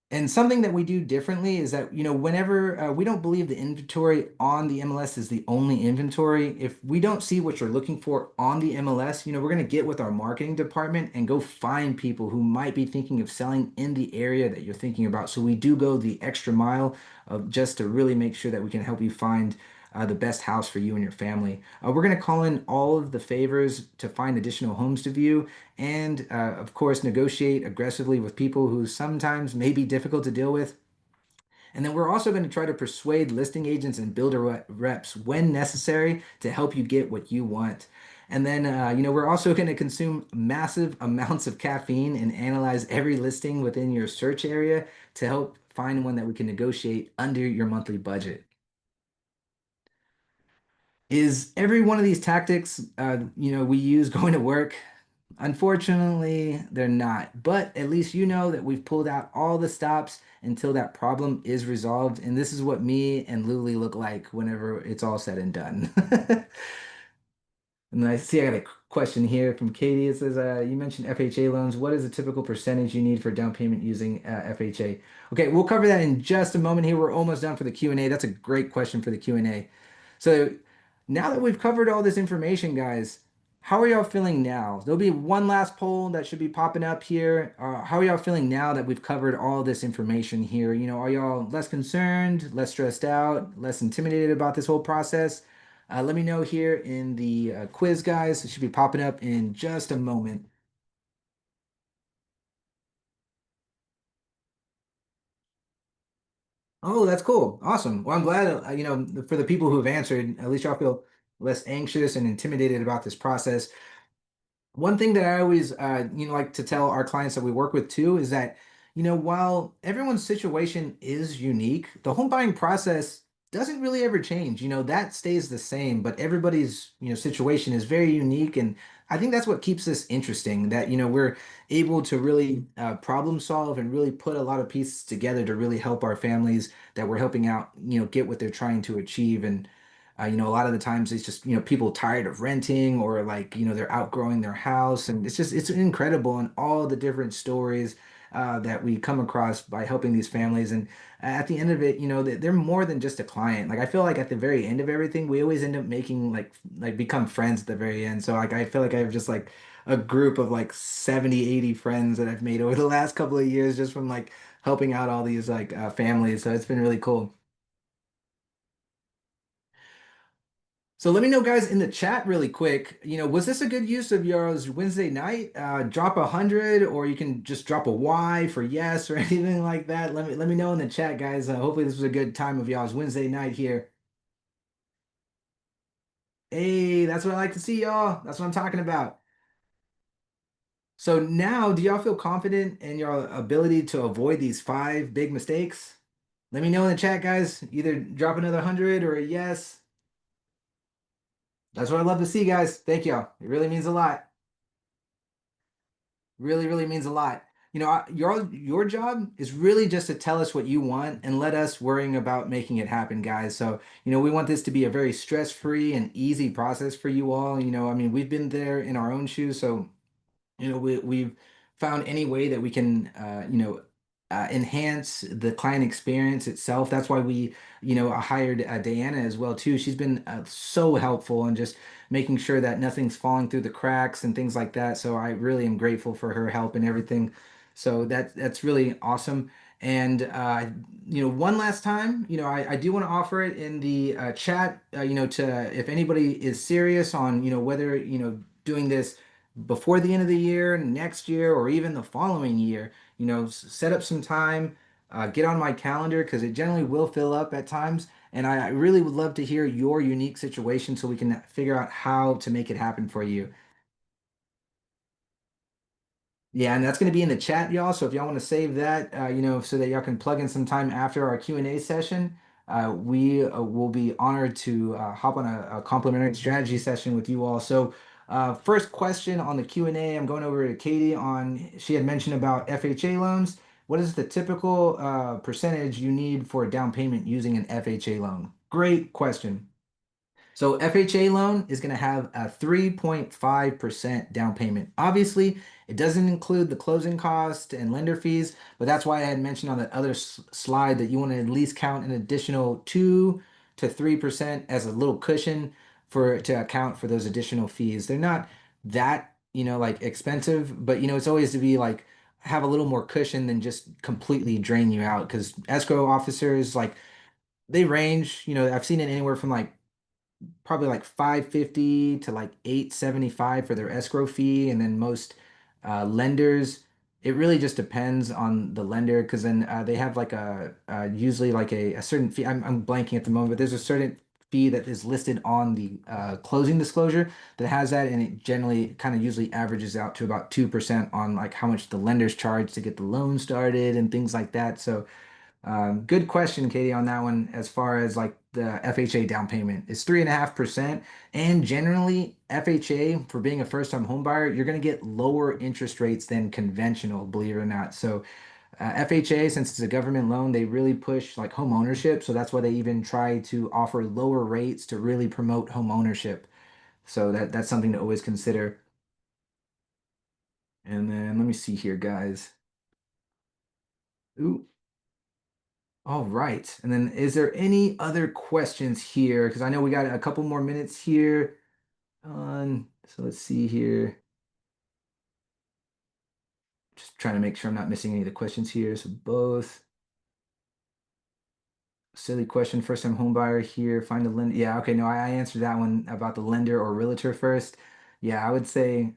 And something that we do differently is that, whenever we don't believe the inventory on the MLS is the only inventory, if we don't see what you're looking for on the MLS, we're going to get with our marketing department and go find people who might be thinking of selling in the area that you're thinking about. So we do go the extra mile of just to really make sure that we can help you find the best house for you and your family. We're going to call in all of the favors to find additional homes to view and of course negotiate aggressively with people who sometimes may be difficult to deal with. And then we're also going to try to persuade listing agents and builder reps when necessary to help you get what you want. And then, we're also going to consume massive amounts of caffeine and analyze every listing within your search area to help find one that we can negotiate under your monthly budget. Is every one of these tactics, we use going to work? Unfortunately, they're not. But at least you know that we've pulled out all the stops until that problem is resolved. And this is what me and Luli look like whenever it's all said and done. And I see I got a question here from Katie. It says, you mentioned FHA loans. What is the typical percentage you need for down payment using FHA? Okay, we'll cover that in just a moment here. We're almost done for the Q&A. That's a great question for the Q&A. So now that we've covered all this information, guys, how are y'all feeling now? There'll be one last poll that should be popping up here. How are y'all feeling now that we've covered all this information here? Are y'all less concerned, less stressed out, less intimidated about this whole process? Let me know here in the quiz, guys. It should be popping up in just a moment. Oh, that's cool. Awesome. Well, I'm glad, for the people who have answered, at least y'all feel less anxious and intimidated about this process. One thing that I always, like to tell our clients that we work with too is that, while everyone's situation is unique, the home buying process doesn't really ever change. That stays the same, but everybody's, situation is very unique. And I think that's what keeps this interesting, that, we're able to really problem solve and really put a lot of pieces together to really help our families that we're helping out, get what they're trying to achieve. And a lot of the times it's just, people tired of renting or like, they're outgrowing their house. And it's incredible and all the different stories that we come across by helping these families. And at the end of it, they're more than just a client. Like I feel like at the very end of everything, we always end up making like become friends at the very end. So like I feel like I have just like a group of like 70, 80 friends that I've made over the last couple of years just from like helping out all these like families. So it's been really cool. So let me know, guys, in the chat really quick. Was this a good use of yours Wednesday night? Drop 100, or you can just drop a Y for yes or anything like that. Let me know in the chat, guys. Hopefully this was a good time of y'all's Wednesday night here. Hey, that's what I like to see, y'all. That's what I'm talking about. So now, do y'all feel confident in your ability to avoid these five big mistakes? Let me know in the chat, guys. Either drop another 100 or a yes. That's what I love to see, guys. Thank y'all. It really means a lot. Really, really means a lot. Your job is really just to tell us what you want and let us worrying about making it happen, guys. So, we want this to be a very stress-free and easy process for you all. I mean, we've been there in our own shoes, so we've found any way that we can enhance the client experience itself. That's why we hired Diana as well too. She's been so helpful and just making sure that nothing's falling through the cracks and things like that. So I really am grateful for her help and everything. So that's really awesome. And one last time, I do want to offer it in the chat, to if anybody is serious on, whether, doing this before the end of the year, next year, or even the following year, set up some time, get on my calendar because it generally will fill up at times. And I really would love to hear your unique situation so we can figure out how to make it happen for you. Yeah, and that's going to be in the chat, y'all. So if y'all want to save that, so that y'all can plug in some time after our Q&A session, we will be honored to hop on a complimentary strategy session with you all. So first question on the Q&A, I'm going over to Katie on, she had mentioned about FHA loans. What is the typical percentage you need for a down payment using an FHA loan? Great question. So FHA loan is going to have a 3.5% down payment. Obviously, it doesn't include the closing cost and lender fees, but that's why I had mentioned on that other slide that you want to at least count an additional 2 to 3% as a little cushion for to account for those additional fees. They're not that, like expensive, but it's always to be like have a little more cushion than just completely drain you out because escrow officers like they range, I've seen it anywhere from like probably like 550 to like 875 for their escrow fee, and then most lenders, it really just depends on the lender because then they have like usually like a certain fee. I'm blanking at the moment, but there's a certain fee that is listed on the closing disclosure that has that, and it generally kind of usually averages out to about 2% on like how much the lenders charge to get the loan started and things like that. So good question, Katie, on that one. As far as like the FHA down payment, it's 3.5%. And generally, FHA for being a first-time home buyer, you're going to get lower interest rates than conventional, believe it or not. So, FHA, since it's a government loan, they really push like home ownership. So that's why they even try to offer lower rates to really promote home ownership. So that's something to always consider. And then let me see here, guys. Ooh. All right. And then is there any other questions here? Because I know we got a couple more minutes here on. So let's see here. Just trying to make sure I'm not missing any of the questions here. So both. Silly question. First time home buyer here. Find a lender. Yeah, okay. No, I answered that one about the lender or realtor first. Yeah, I would say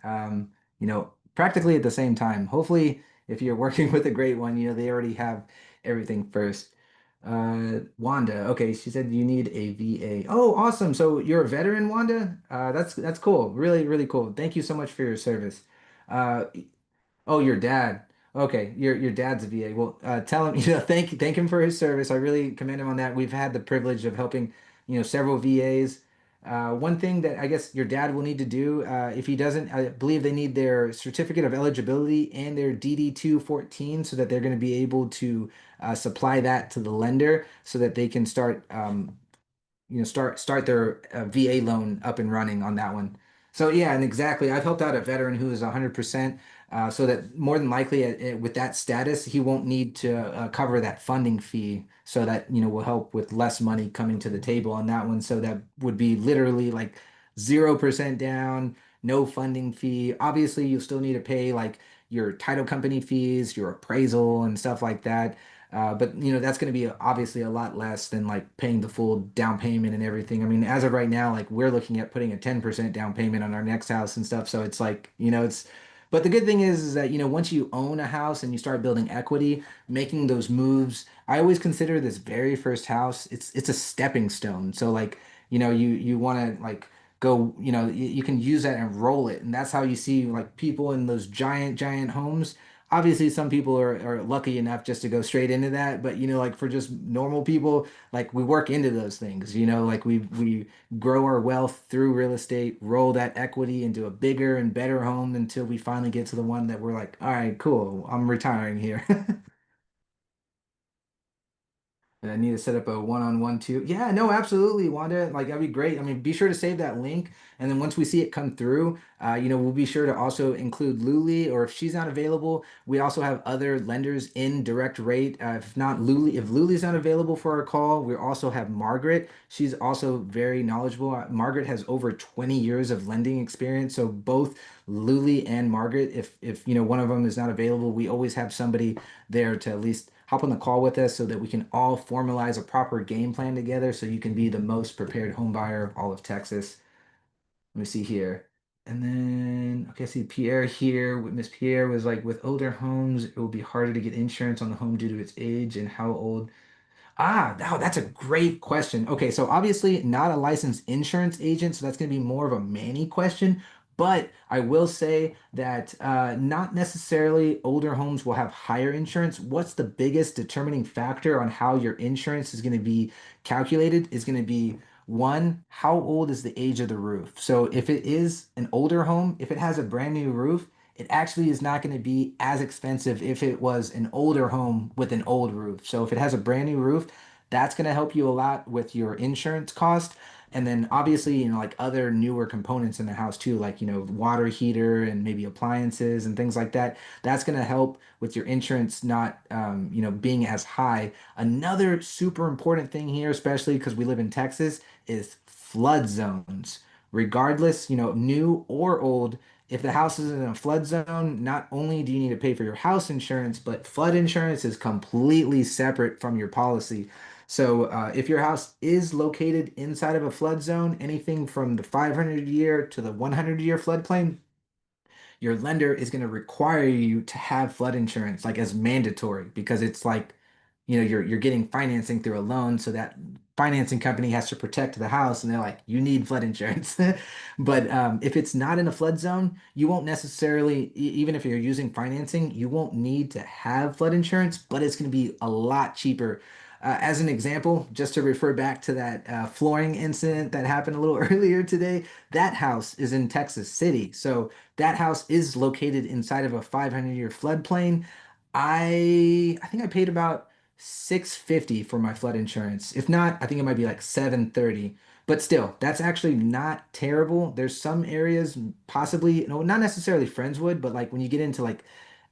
practically at the same time. Hopefully, if you're working with a great one, they already have everything first. Wanda. Okay, she said you need a VA. Oh, awesome. So you're a veteran, Wanda? That's cool. Really, really cool. Thank you so much for your service. Uh, Oh, your dad. Okay, your dad's a VA. Well, tell him, thank him for his service. I really commend him on that. We've had the privilege of helping, several VAs. One thing that I guess your dad will need to do, if he doesn't, I believe they need their certificate of eligibility and their DD 214 so that they're going to be able to supply that to the lender so that they can start start their VA loan up and running on that one. So yeah, and exactly, I've helped out a veteran who is 100%, so that more than likely with that status, he won't need to cover that funding fee. So that will help with less money coming to the table on that one. So that would be literally like 0% down, no funding fee. Obviously, you still need to pay like your title company fees, your appraisal, and stuff like that. But that's going to be obviously a lot less than like paying the full down payment and everything. I mean, as of right now, like we're looking at putting a 10% down payment on our next house and stuff. So it's like, but the good thing is that, once you own a house and you start building equity, making those moves, I always consider this very first house, it's a stepping stone. So like, you want to like go, you can use that and roll it. And that's how you see like people in those giant, giant homes. Obviously, some people are lucky enough just to go straight into that, but like for just normal people, like we work into those things, like we grow our wealth through real estate, roll that equity into a bigger and better home until we finally get to the one that we're like, all right, cool, I'm retiring here. And I need to set up a one-on-one too. Yeah, no, absolutely, Wanda. Like that'd be great. I mean, be sure to save that link, and then once we see it come through, we'll be sure to also include Luli, or if she's not available, we also have other lenders in direct rate. If not Luli, if Luli's not available for our call, we also have Margaret. She's also very knowledgeable. Margaret has over 20 years of lending experience, so both Luli and Margaret, if one of them is not available, we always have somebody there to at least hop on the call with us so that we can all formalize a proper game plan together so you can be the most prepared home buyer of all of Texas. Let me see here. And then, okay, I see Pierre here. Miss Pierre was like, with older homes, it will be harder to get insurance on the home due to its age and how old. Now that's a great question. Okay, so obviously not a licensed insurance agent, so that's going to be more of a Manny question. But I will say that not necessarily older homes will have higher insurance. What's the biggest determining factor on how your insurance is going to be calculated is going to be one, how old is the age of the roof? So if it is an older home, if it has a brand new roof, it actually is not going to be as expensive if it was an older home with an old roof. So if it has a brand new roof, that's going to help you a lot with your insurance cost. And then obviously, like other newer components in the house too, like, water heater and maybe appliances and things like that. That's going to help with your insurance not, being as high. Another super important thing here, especially because we live in Texas, is flood zones. Regardless, new or old, if the house is in a flood zone, not only do you need to pay for your house insurance, but flood insurance is completely separate from your policy. So if your house is located inside of a flood zone, anything from the 500 year to the 100-year floodplain, your lender is going to require you to have flood insurance like as mandatory because it's like you're getting financing through a loan so that financing company has to protect the house and they're like you need flood insurance. But if it's not in a flood zone you won't necessarily even if you're using financing you won't need to have flood insurance, but it's going to be a lot cheaper. As an example, just to refer back to that flooring incident that happened a little earlier today, that house is in Texas City. So that house is located inside of a 500-year floodplain. I think I paid about 650 for my flood insurance. If not, I think it might be like 730. But still, that's actually not terrible. There's some areas, possibly, no, not necessarily Friendswood, but like when you get into like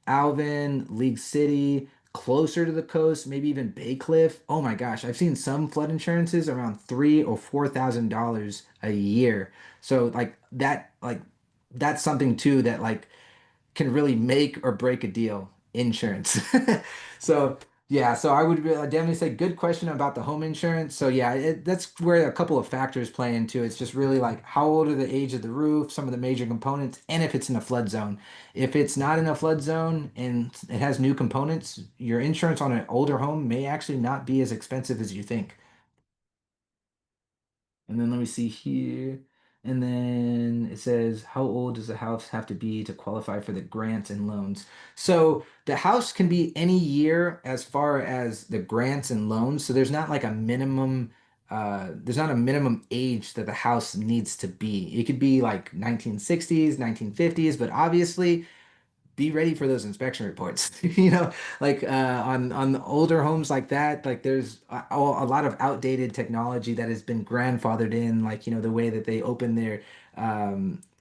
Alvin, League City, closer to the coast, maybe even Bay Cliff. Oh my gosh, I've seen some flood insurances around $3,000 or $4,000 a year. So that's something too that like can really make or break a deal, insurance. So Yeah, so I would definitely say good question about the home insurance. So yeah, that's where a couple of factors play into it. It's just really like how old are the age of the roof, some of the major components, and if it's in a flood zone. If it's not in a flood zone and it has new components, your insurance on an older home may actually not be as expensive as you think. And then let me see here. And then it says, how old does the house have to be to qualify for the grants and loans? So the house can be any year as far as the grants and loans. So there's not like a minimum, there's not a minimum age that the house needs to be. It could be like 1960s, 1950s, but obviously be ready for those inspection reports. Like on the older homes like that, like there's a lot of outdated technology that has been grandfathered in, like the way that they open their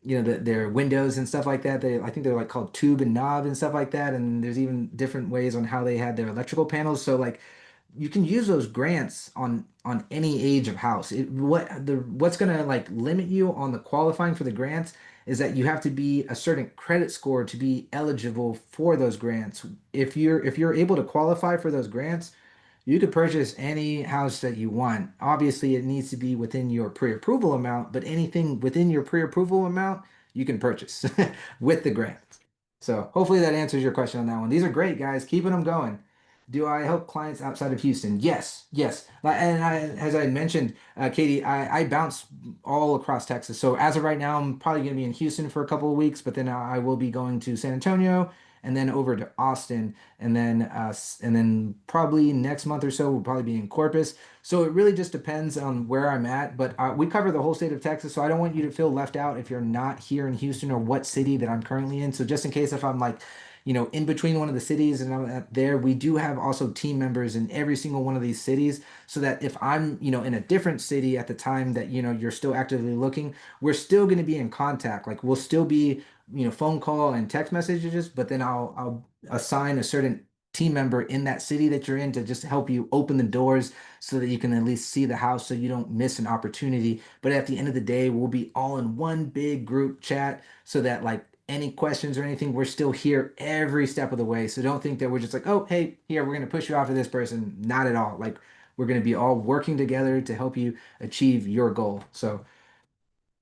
their windows and stuff like that. I think they're like called tube and knob and stuff like that. And there's even different ways on how they had their electrical panels. So like you can use those grants on any age of house. What's gonna like limit you on the qualifying for the grants is that you have to be a certain credit score to be eligible for those grants. If you're able to qualify for those grants, you could purchase any house that you want. Obviously, it needs to be within your pre-approval amount, but anything within your pre-approval amount, you can purchase with the grants. So hopefully that answers your question on that one. These are great, guys. Keeping them going. Do I help clients outside of Houston? Yes, yes. And as I mentioned, Katie, I bounce all across Texas. So as of right now, I'm probably going to be in Houston for a couple of weeks, but then I will be going to San Antonio and then over to Austin, and then probably next month or so we'll probably be in Corpus. So it really just depends on where I'm at. But we cover the whole state of Texas, so I don't want you to feel left out if you're not here in Houston or what city that I'm currently in. So just in case if I'm like in between one of the cities and I'm there, we do have also team members in every single one of these cities so that if I'm, in a different city at the time that, you're still actively looking, we're still going to be in contact. Like we'll still be, phone call and text messages, but then I'll assign a certain team member in that city that you're in to just help you open the doors so that you can at least see the house so you don't miss an opportunity. But at the end of the day, we'll be all in one big group chat so that like any questions or anything, we're still here every step of the way. So don't think that we're just like, oh, hey, here, we're going to push you off to this person. Not at all. Like we're going to be all working together to help you achieve your goal. So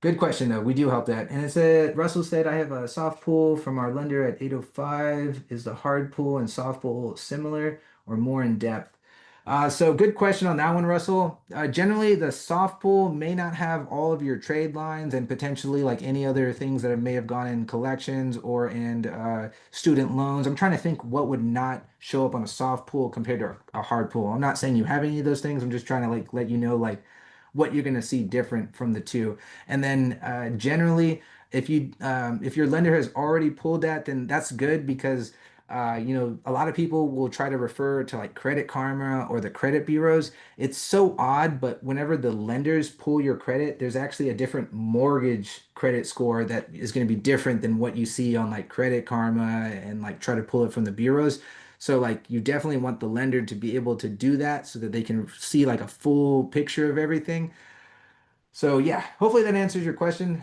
good question, though. We do help that. And it said, Russell said, I have a soft pull from our lender at 805. Is the hard pull and soft pull similar or more in depth? So good question on that one, Russell. Generally, the soft pull may not have all of your trade lines and potentially like any other things that may have gone in collections or in student loans. I'm trying to think what would not show up on a soft pull compared to a hard pull. I'm not saying you have any of those things. I'm just trying to like let you know like what you're going to see different from the two. And then generally, if your lender has already pulled that, then that's good because a lot of people will try to refer to like Credit Karma or the credit bureaus. It's so odd, but whenever the lenders pull your credit, there's actually a different mortgage credit score that is going to be different than what you see on like Credit Karma and like try to pull it from the bureaus. So like you definitely want the lender to be able to do that so that they can see like a full picture of everything. So yeah, hopefully that answers your question.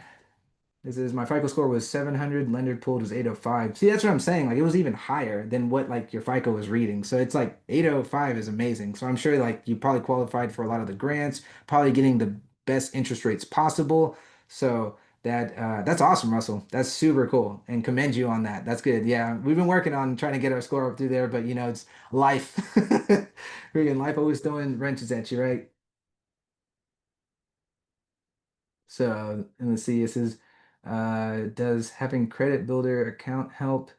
This is my FICO score was 700, lender pulled was 805. See, that's what I'm saying. Like it was even higher than what like your FICO was reading. So it's like 805 is amazing. So I'm sure like you probably qualified for a lot of the grants, probably getting the best interest rates possible. So that's awesome, Russell. That's super cool and commend you on that. That's good. Yeah, we've been working on trying to get our score up through there, but it's life. Freaking life always throwing wrenches at you, right? So, and let's see, it says, does having credit builder account help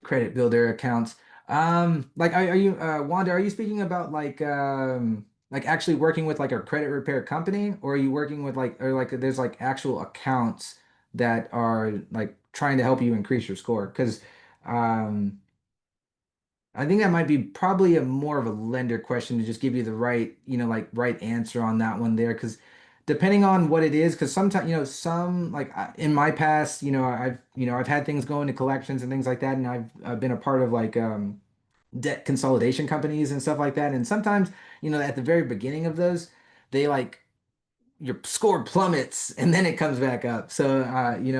credit builder accounts? Like, are you, Wanda, are you speaking about like actually working with like a credit repair company, or are you working with like, or like there's like actual accounts that are like trying to help you increase your score? Because, um, I think that might be probably a more of a lender question to just give you the right, like right answer on that one there. Because depending on what it is, because sometimes, some like in my past, I've had things go into collections and things like that, and I've been a part of like debt consolidation companies and stuff like that. And sometimes, at the very beginning of those, they like your score plummets and then it comes back up. So,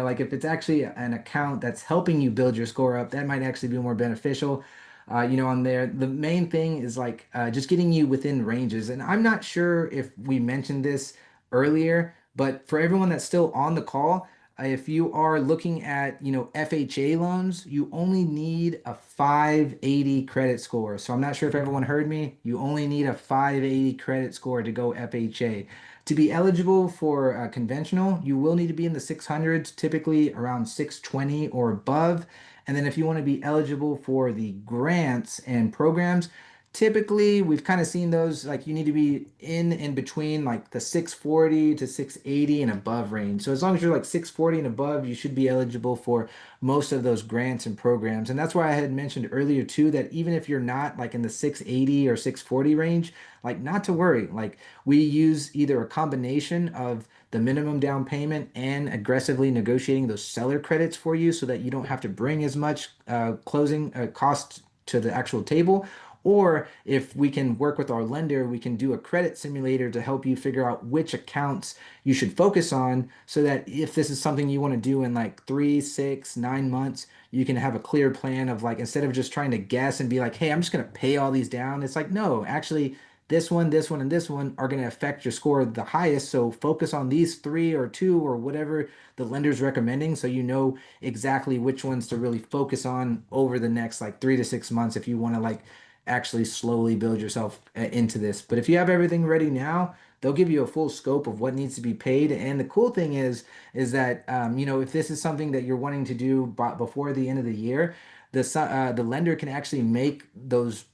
like if it's actually an account that's helping you build your score up, that might actually be more beneficial. On there, the main thing is like just getting you within ranges. And I'm not sure if we mentioned this earlier, but for everyone that's still on the call, if you are looking at, FHA loans, you only need a 580 credit score. So I'm not sure if everyone heard me. You only need a 580 credit score to go FHA. To be eligible for conventional, you will need to be in the 600s, typically around 620 or above. And then if you want to be eligible for the grants and programs, typically we've kind of seen those like you need to be in between like the 640 to 680 and above range. So as long as you're like 640 and above, you should be eligible for most of those grants and programs. And that's why I had mentioned earlier too that even if you're not like in the 680 or 640 range, like not to worry. Like we use either a combination of the minimum down payment and aggressively negotiating those seller credits for you so that you don't have to bring as much closing cost to the actual table. Or if we can work with our lender, we can do a credit simulator to help you figure out which accounts you should focus on so that if this is something you want to do in like 3, 6, 9 months, you can have a clear plan of like instead of just trying to guess and be like, hey, I'm just going to pay all these down. It's like, no, actually, this one, and this one are going to affect your score the highest. So focus on these three or two or whatever the lender's recommending so you know exactly which ones to really focus on over the next like 3 to 6 months if you want to like actually slowly build yourself into this. But if you have everything ready now, they'll give you a full scope of what needs to be paid. And the cool thing is that if this is something that you're wanting to do before the end of the year, the lender can actually make those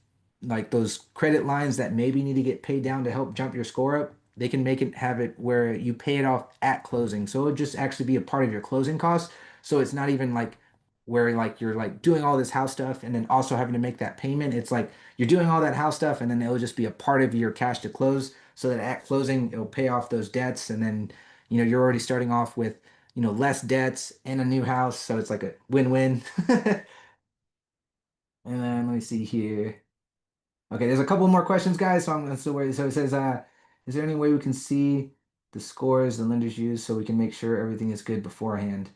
like those credit lines that maybe need to get paid down to help jump your score up. They can make it have it where you pay it off at closing. So it'll just actually be a part of your closing costs. So it's not even like where like you're like doing all this house stuff and then also having to make that payment. It's like you're doing all that house stuff and then it'll just be a part of your cash to close so that at closing it'll pay off those debts and then you're already starting off with less debts and a new house. So it's like a win-win. And then let me see here. Okay, there's a couple more questions, guys. So I'm still worried. So it says, is there any way we can see the scores the lenders use so we can make sure everything is good beforehand?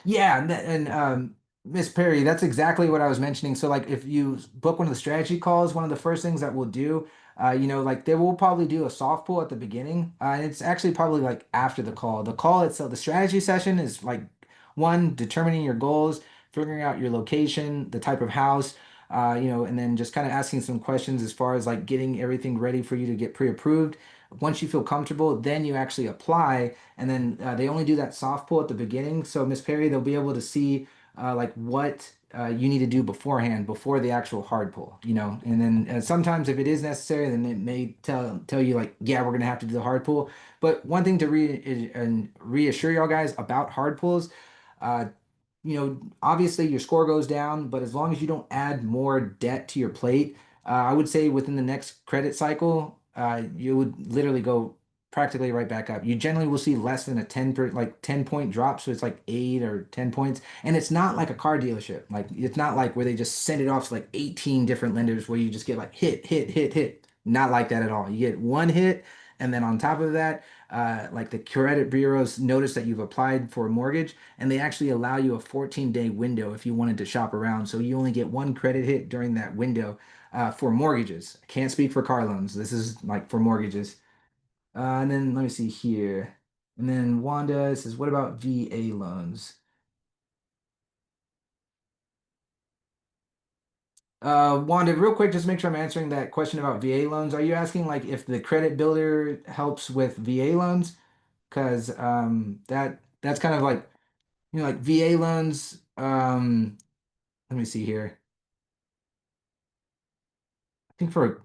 Yeah, and Miss Perry, that's exactly what I was mentioning. So like if you book one of the strategy calls, one of the first things that we'll do, like they will probably do a soft pull at the beginning. And it's actually probably like after the call. The call itself, the strategy session is like one, determining your goals, figuring out your location, the type of house, and then just kind of asking some questions as far as like getting everything ready for you to get pre-approved. Once you feel comfortable, then you actually apply and then they only do that soft pull at the beginning. So Miss Perry, they'll be able to see like what you need to do beforehand before the actual hard pull, And then sometimes if it is necessary, then it may tell you like, yeah, we're gonna have to do the hard pull. But one thing to and reassure y'all guys about hard pulls, uh, obviously your score goes down, but as long as you don't add more debt to your plate, I would say within the next credit cycle, you would literally go practically right back up. You generally will see less than a 10 point drop, so it's like 8 or 10 points. And it's not like a car dealership. Like it's not like where they just send it off to like 18 different lenders where you just get like hit, hit, hit, hit. Not like that at all. You get one hit, and then on top of that, like the credit bureaus notice that you've applied for a mortgage and they actually allow you a 14-day window if you wanted to shop around. So you only get one credit hit during that window for mortgages. I can't speak for car loans. This is like for mortgages. And then let me see here. And then Wanda says, what about VA loans? Wanda, real quick, just make sure I'm answering that question about VA loans. Are you asking like if the credit builder helps with VA loans? Because that's kind of like like VA loans. Let me see here. I think for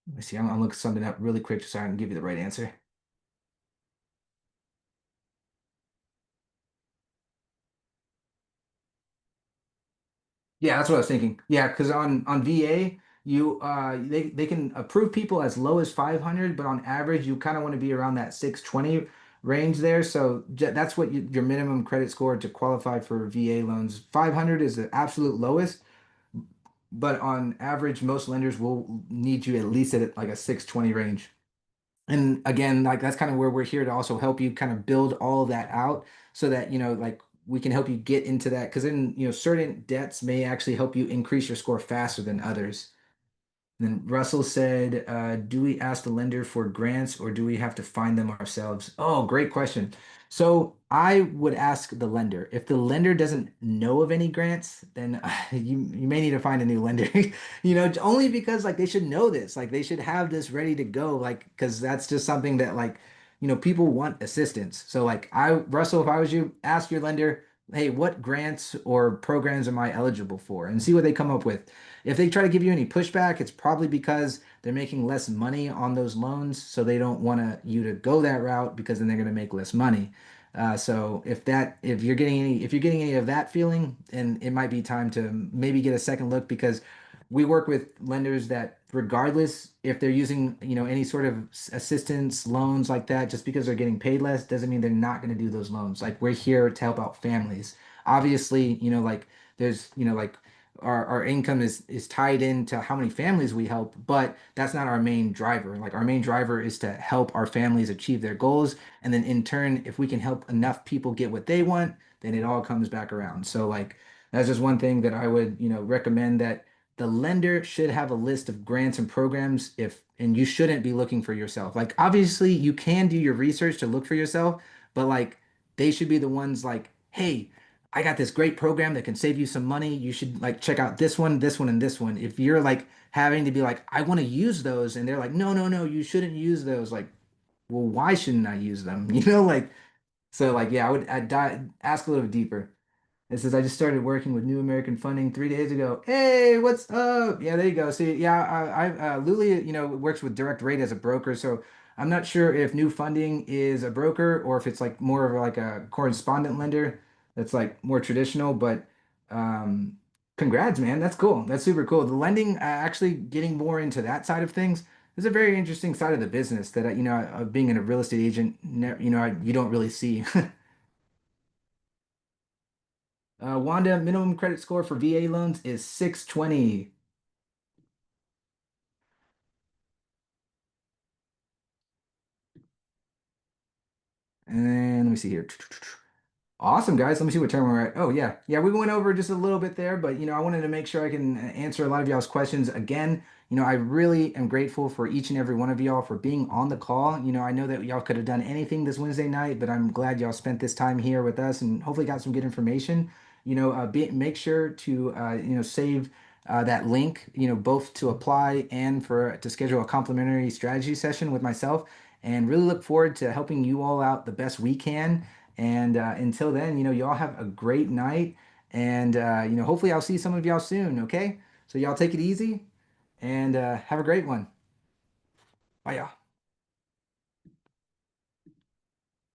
let me see. I'm looking something up really quick so I can give you the right answer. Yeah, that's what I was thinking. Yeah, because on VA, they can approve people as low as 500, but on average, you kind of want to be around that 620 range there. So that's what your minimum credit score to qualify for VA loans. 500 is the absolute lowest, but on average, most lenders will need you at least at like a 620 range. And again, like that's kind of where we're here to also help you kind of build all of that out so that, like we can help you get into that because then, certain debts may actually help you increase your score faster than others. Then Russell said, do we ask the lender for grants or do we have to find them ourselves? Oh, great question. So I would ask the lender. If the lender doesn't know of any grants, then you may need to find a new lender. Only because like they should know this. Like they should have this ready to go. Like, because that's just something that like, people want assistance. So like Russell, if I was you, ask your lender, hey, what grants or programs am I eligible for? And see what they come up with. If they try to give you any pushback, it's probably because they're making less money on those loans, so they don't want you to go that route because then they're going to make less money. So if you're getting any of that feeling, then it might be time to maybe get a second look because we work with lenders that regardless if they're using, any sort of assistance loans like that, just because they're getting paid less doesn't mean they're not going to do those loans. Like we're here to help out families. Obviously, like there's, like our income is tied into how many families we help, but that's not our main driver. Like our main driver is to help our families achieve their goals. And then in turn, if we can help enough people get what they want, then it all comes back around. So like that's just one thing that I would, recommend that the lender should have a list of grants and programs if and you shouldn't be looking for yourself. Like obviously you can do your research to look for yourself, but like they should be the ones like, hey, I got this great program that can save you some money. You should like check out this one, and this one. If you're like having to be like, I want to use those, and they're like, no, no, no, you shouldn't use those. Like, well, why shouldn't I use them? Like so, like, yeah, I'd ask a little deeper. It says I just started working with New American Funding 3 days ago. Hey, what's up? Yeah, there you go. See, yeah, Luli, works with Direct Rate as a broker, so I'm not sure if New Funding is a broker or if it's like more of like a correspondent lender that's like more traditional. But um, congrats, man. That's cool. That's super cool. The lending, actually getting more into that side of things is a very interesting side of the business that being a real estate agent, you don't really see. Wanda, minimum credit score for VA loans is 620. And then let me see here. Awesome, guys. Let me see what term we're at. Oh, yeah. Yeah, we went over just a little bit there, but I wanted to make sure I can answer a lot of y'all's questions. Again, I really am grateful for each and every one of y'all for being on the call. I know that y'all could have done anything this Wednesday night, but I'm glad y'all spent this time here with us and hopefully got some good information. Make sure to save that link, both to apply and for to schedule a complimentary strategy session with myself, and really look forward to helping you all out the best we can. And until then, y'all have a great night. And, hopefully I'll see some of y'all soon. Okay. So y'all take it easy and have a great one. Bye, y'all.